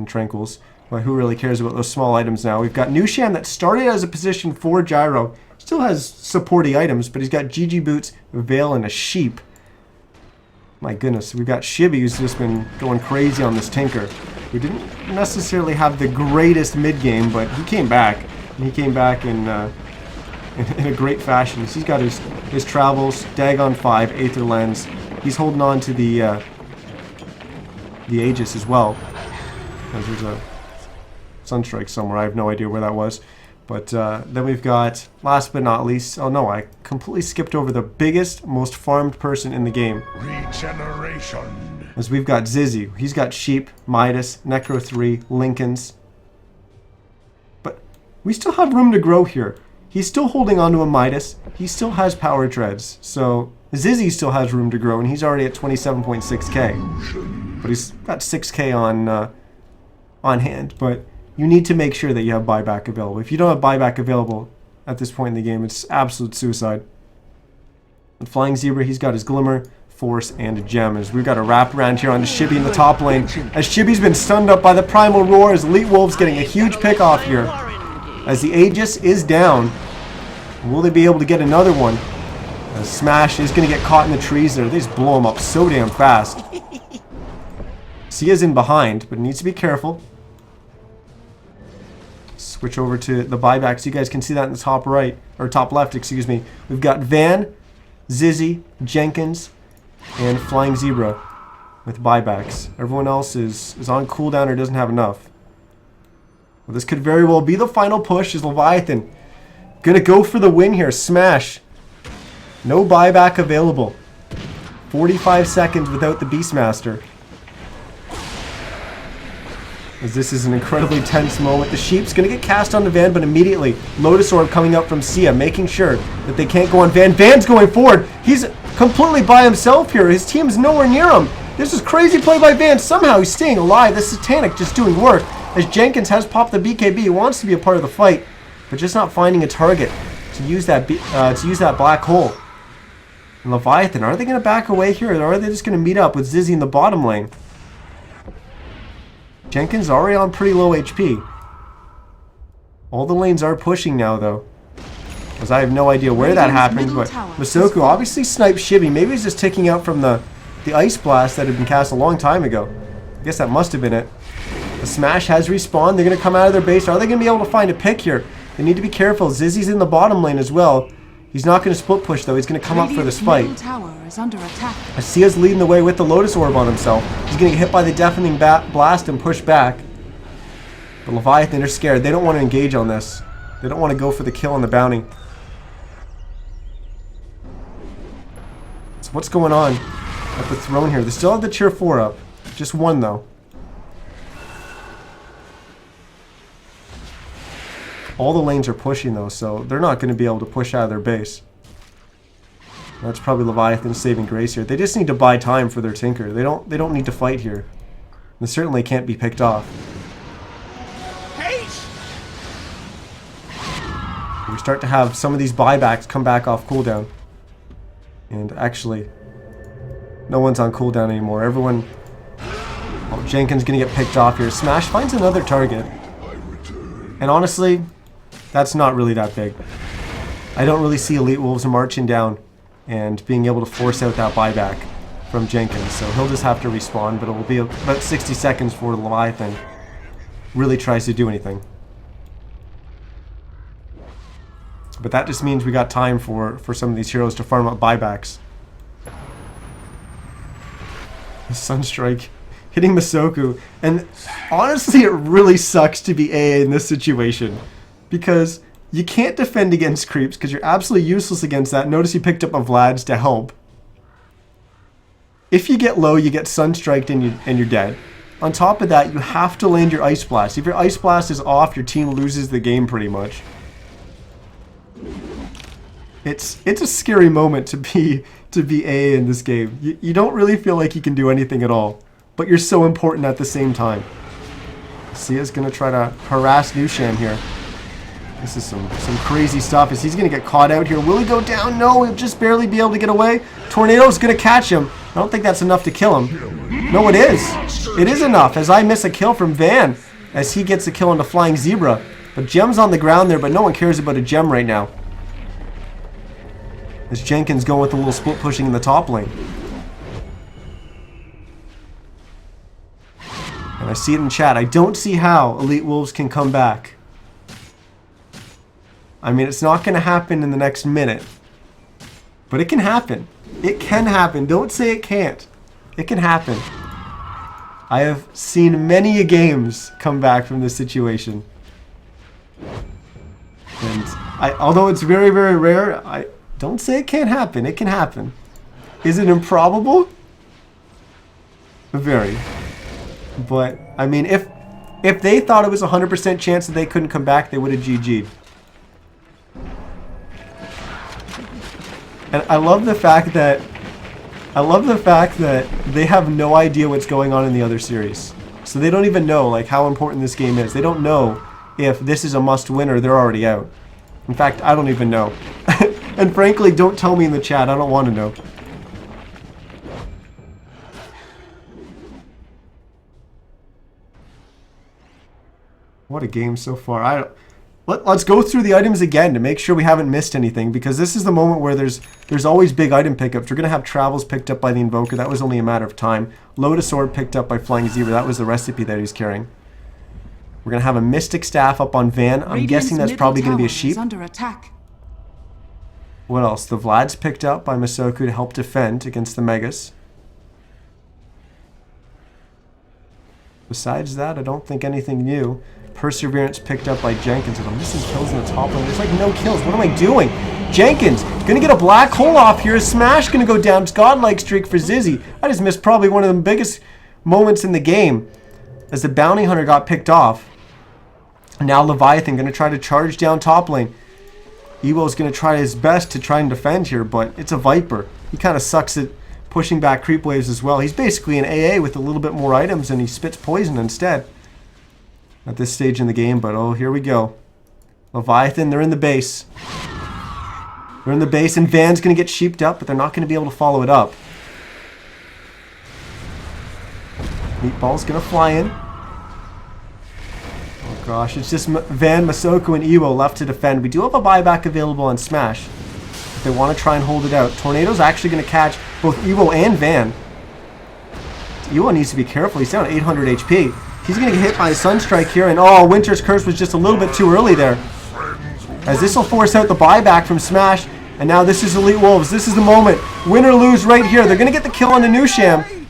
Speaker 1: Tranquils. But who really cares about those small items now? We've got Nushan that started as a position 4 gyro. Still has supporty items, but he's got GG Boots, Veil, and a Sheep. My goodness. We've got Shibi, who's just been going crazy on this Tinker. We didn't necessarily have the greatest mid-game, but he came back. And he came back in a great fashion. He's got his travels, Dagon 5, Aether Lens. He's holding on to the Aegis as well. There's a Sunstrike somewhere. I have no idea where that was. But then we've got, last but not least, oh no, I completely skipped over the biggest, most farmed person in the game.
Speaker 3: Regeneration.
Speaker 1: As we've got Zizzy. He's got Sheep, Midas, Necro 3, Lincolns. But we still have room to grow here. He's still holding on to a Midas. He still has Power Treads. So Zizzy still has room to grow, and he's already at 27.6k. But he's got 6k on hand. But you need to make sure that you have buyback available. If you don't have buyback available at this point in the game, it's absolute suicide. With Flying Zebra, he's got his Glimmer, Force, and a Gem. As we've got a wrap around here on the Shibi in the top lane. As Shibi's been stunned up by the Primal Roar, as Elite Wolves getting a huge pick off here. As the Aegis is down, will they be able to get another one? As Smash is going to get caught in the trees there. They just blow him up so damn fast. Sia's in behind, but needs to be careful. Switch over to the buybacks. You guys can see that in the top right, or top left, excuse me. We've got Van, Zizzy, Jenkins, and Flying Zebra with buybacks. Everyone else is on cooldown or doesn't have enough. Well, this could very well be the final push as Leviathan gonna go for the win here. Smash. No buyback available. 45 seconds without the Beastmaster. As this is an incredibly tense moment. The Sheep's going to get cast on the Van, but immediately Lotus Orb coming up from Sia, making sure that they can't go on Van. Van's going forward. He's completely by himself here. His team's nowhere near him. This is crazy play by Van. Somehow he's staying alive. The Satanic just doing work. As Jenkins has popped the BKB, he wants to be a part of the fight, but just not finding a target to use that black hole. And Leviathan, are they going to back away here, or are they just going to meet up with Zizzy in the bottom lane? Jenkins already on pretty low HP. All the lanes are pushing now, though. As I have no idea where that happened, but Masoku obviously sniped Shibi. Maybe he's just taking out from the Ice Blast that had been cast a long time ago. I guess that must have been it. The Smash has respawned. They're going to come out of their base. Are they going to be able to find a pick here? They need to be careful. Zizzy's in the bottom lane as well. He's not going to split push, though. He's going to come up for this fight. Sia's leading the way with the Lotus Orb on himself. He's going to get hit by the Deafening Blast and push back. But Leviathan are scared. They don't want to engage on this. They don't want to go for the kill on the bounty. So what's going on at the throne here? They still have the Tier 4 up. Just one, though. All the lanes are pushing, though, so they're not going to be able to push out of their base. That's probably Leviathan's saving grace here. They just need to buy time for their Tinker. They don't need to fight here. They certainly can't be picked off. We start to have some of these buybacks come back off cooldown. And actually, no one's on cooldown anymore. Everyone... Oh, Jenkins gonna get picked off here. Smash finds another target. And honestly, that's not really that big. I don't really see Elite Wolves marching down and being able to force out that buyback from Jenkins. So he'll just have to respawn, but it will be about 60 seconds before Leviathan really tries to do anything. But that just means we got time for some of these heroes to farm up buybacks. Sunstrike hitting Masoku. And honestly, it really sucks to be AA in this situation. Because you can't defend against creeps because you're absolutely useless against that. Notice you picked up a Vlad's to help. If you get low, you get Sunstriked and you're dead. On top of that, you have to land your Ice Blast. If your Ice Blast is off, your team loses the game pretty much. It's a scary moment to be AA in this game. You don't really feel like you can do anything at all, but you're so important at the same time. Sia's gonna try to harass Nusham here. This is some crazy stuff. Is he's gonna get caught out here? Will he go down? No, he'll just barely be able to get away. Tornado's gonna catch him. I don't think that's enough to kill him. No, it is. It is enough, as I miss a kill from Van, as he gets a kill on the Flying Zebra. But Gem's on the ground there, but no one cares about a Gem right now. As Jenkins going with a little split pushing in the top lane. And I see it in chat. I don't see how Elite Wolves can come back. I mean, it's not going to happen in the next minute. But it can happen. It can happen. Don't say it can't. It can happen. I have seen many games come back from this situation. And although it's very, very rare, I don't say it can't happen. It can happen. Is it improbable? Very. But, I mean, if they thought it was a 100% chance that they couldn't come back, they would have GG'd. And I love the fact that they have no idea what's going on in the other series. So they don't even know like how important this game is. They don't know if this is a must-win or they're already out. In fact, I don't even know. And frankly, don't tell me in the chat. I don't want to know. What a game so far. Let's go through the items again to make sure we haven't missed anything, because this is the moment where there's always big item pickups. We're going to have Travels picked up by the Invoker. That was only a matter of time. Lotus Orb picked up by Flying Zebra. That was the recipe that he's carrying. We're going to have a Mystic Staff up on Van. I'm guessing that's probably going to be a sheep.
Speaker 2: Under attack.
Speaker 1: What else? The Vlad's picked up by Masoku to help defend against the Megas. Besides that, I don't think anything new. Perseverance picked up by Jenkins. And I'm missing kills in the top lane. There's like no kills. What am I doing? Jenkins gonna get a black hole off here. Smash gonna go down. It's godlike streak for Zizzy. I just missed probably one of the biggest moments in the game as the bounty hunter got picked off. Now Leviathan gonna try to charge down top lane. Ewo's gonna try his best to try and defend here, but it's a Viper. He kind of sucks at pushing back creep waves as well. He's basically an AA with a little bit more items, and he spits poison instead at this stage in the game. But oh, here we go. Leviathan, they're in the base. They're in the base, and Van's going to get sheeped up, but they're not going to be able to follow it up. Meatball's going to fly in. Oh gosh, it's just Van, Masoku, and Ewo left to defend. We do have a buyback available on Smash if they want to try and hold it out. Tornado's actually going to catch both Ewo and Van. Ewo needs to be careful. He's down 800 HP. He's going to get hit by a Sunstrike here, and oh, Winter's Curse was just a little bit too early there. As this will force out the buyback from Smash, and now this is Elite Wolves. This is the moment. Win or lose right here. They're going to get the kill on the Nusham.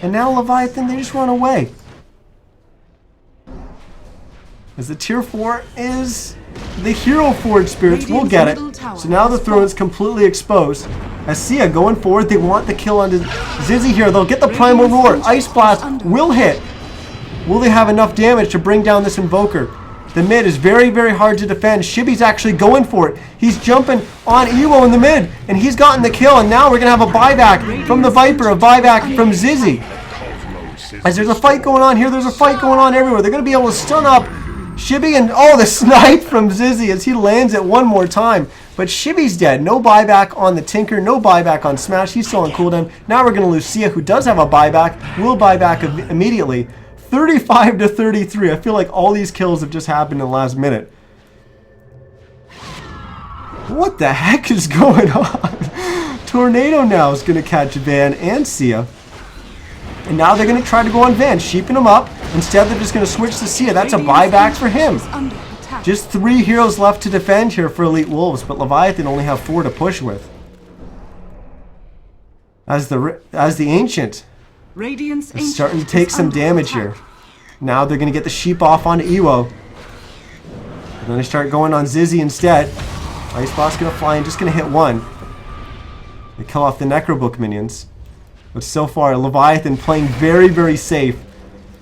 Speaker 1: And now Leviathan, they just run away. As the tier 4 is the Hero Forge Spirits. We'll get it. So now the throne is completely exposed. As Sia going forward, they want the kill onto Zizzy here. They'll get the Primal Roar. Ice Blast will hit. Will they have enough damage to bring down this Invoker? The mid is very, very hard to defend. Shibby's actually going for it. He's jumping on Ewo in the mid, and he's gotten the kill, and now we're going to have a buyback from the Viper, a buyback from Zizzy. As there's a fight going on here, there's a fight going on everywhere. They're going to be able to stun up Shibby, and oh, the snipe from Zizzy as he lands it one more time. But Shibby's dead. No buyback on the Tinker, no buyback on Smash. He's still on cooldown. Now we're going to lose Sia, who does have a buyback. Will buy back immediately. 35 to 33. I feel like all these kills have just happened in the last minute. What the heck is going on? Tornado now is going to catch Van and Sia. And now they're going to try to go on Van, sheeping him up. Instead, they're just going to switch to Sia. That's a buyback for him. Just 3 heroes left to defend here for Elite Wolves, but Leviathan only have 4 to push with. As the Ancient is starting to take some damage here. Now they're going to get the sheep off on Ewo. And then they start going on Zizzy instead. Ice Blast's going to fly and just going to hit 1. They kill off the Necrobook minions. But so far, Leviathan playing very, very safe.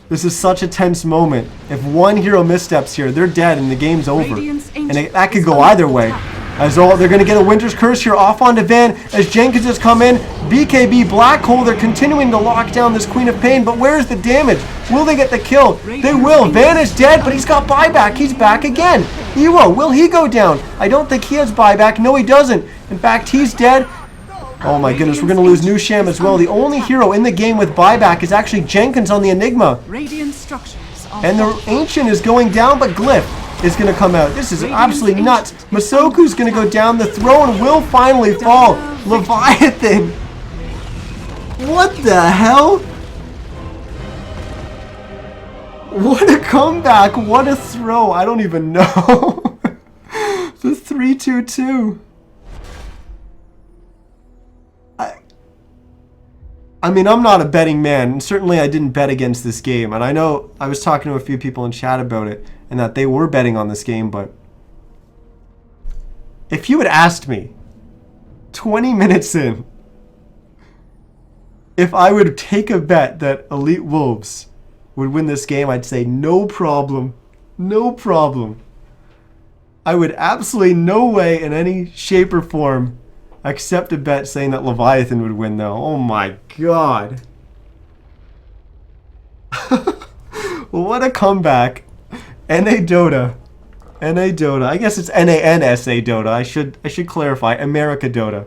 Speaker 1: This is such a tense moment. If one hero missteps here, they're dead and the game's over. And that could go either way. As all, they're going to get a Winter's Curse here off onto Van as Jenkins has come in. BKB Black Hole, they're continuing to lock down this Queen of Pain, but where's the damage? Will they get the kill? They will. Van is dead, but he's got buyback. He's back again. Ewo, will he go down? I don't think he has buyback. No, he doesn't. In fact, he's dead. Oh my goodness, we're going to lose Nusham as well. The only hero in the game with buyback is actually Jenkins on the Enigma. And the Ancient is going down, but Glyph is going to come out. This is absolutely nuts. Masoku's going to go down. The throne will finally fall. Leviathan. What the hell? What a comeback. What a throw. I don't even know. The 3-2-2. I mean, I'm not a betting man, and certainly I didn't bet against this game. And I know I was talking to a few people in chat about it, and that they were betting on this game, but if you had asked me 20 minutes in if I would take a bet that Elite Wolves would win this game, I'd say no problem. No problem. I would absolutely no way in any shape or form accept a bet saying that Leviathan would win, though. Oh my god. What a comeback. NA Dota. NA Dota. I guess it's NANSA Dota. I should clarify. America Dota.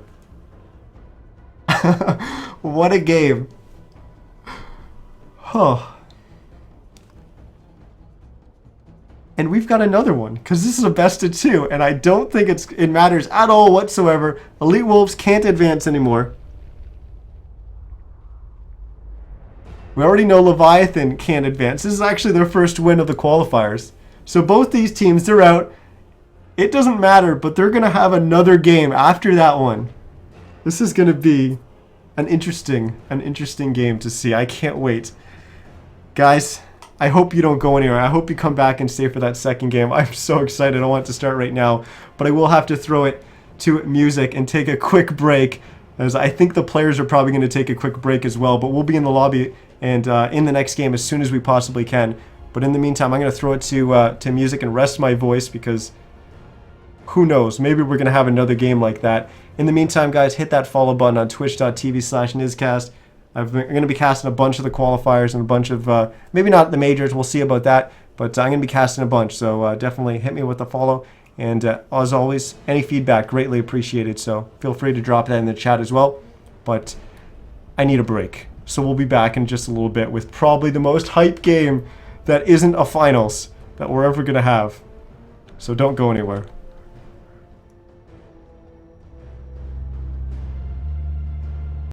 Speaker 1: What a game. Huh. And we've got another one, because this is a best of 2, and I don't think it matters at all whatsoever. Elite Wolves can't advance anymore. We already know Leviathan can't advance. This is actually their first win of the qualifiers. So both these teams, they're out. It doesn't matter, but they're going to have another game after that one. This is going to be an interesting game to see. I can't wait. Guys, I hope you don't go anywhere. I hope you come back and stay for that second game. I'm so excited. I want it to start right now. But I will have to throw it to music and take a quick break, as I think the players are probably going to take a quick break as well. But we'll be in the lobby and in the next game as soon as we possibly can. But in the meantime, I'm going to throw it to music and rest my voice, because who knows? Maybe we're going to have another game like that. In the meantime, guys, hit that follow button on twitch.tv/NizCast. I'm going to be casting a bunch of the qualifiers and a bunch of, maybe not the majors, we'll see about that, but I'm going to be casting a bunch, so definitely hit me with a follow, and as always, any feedback, greatly appreciated, so feel free to drop that in the chat as well, but I need a break, so we'll be back in just a little bit with probably the most hype game that isn't a finals that we're ever going to have, so don't go anywhere.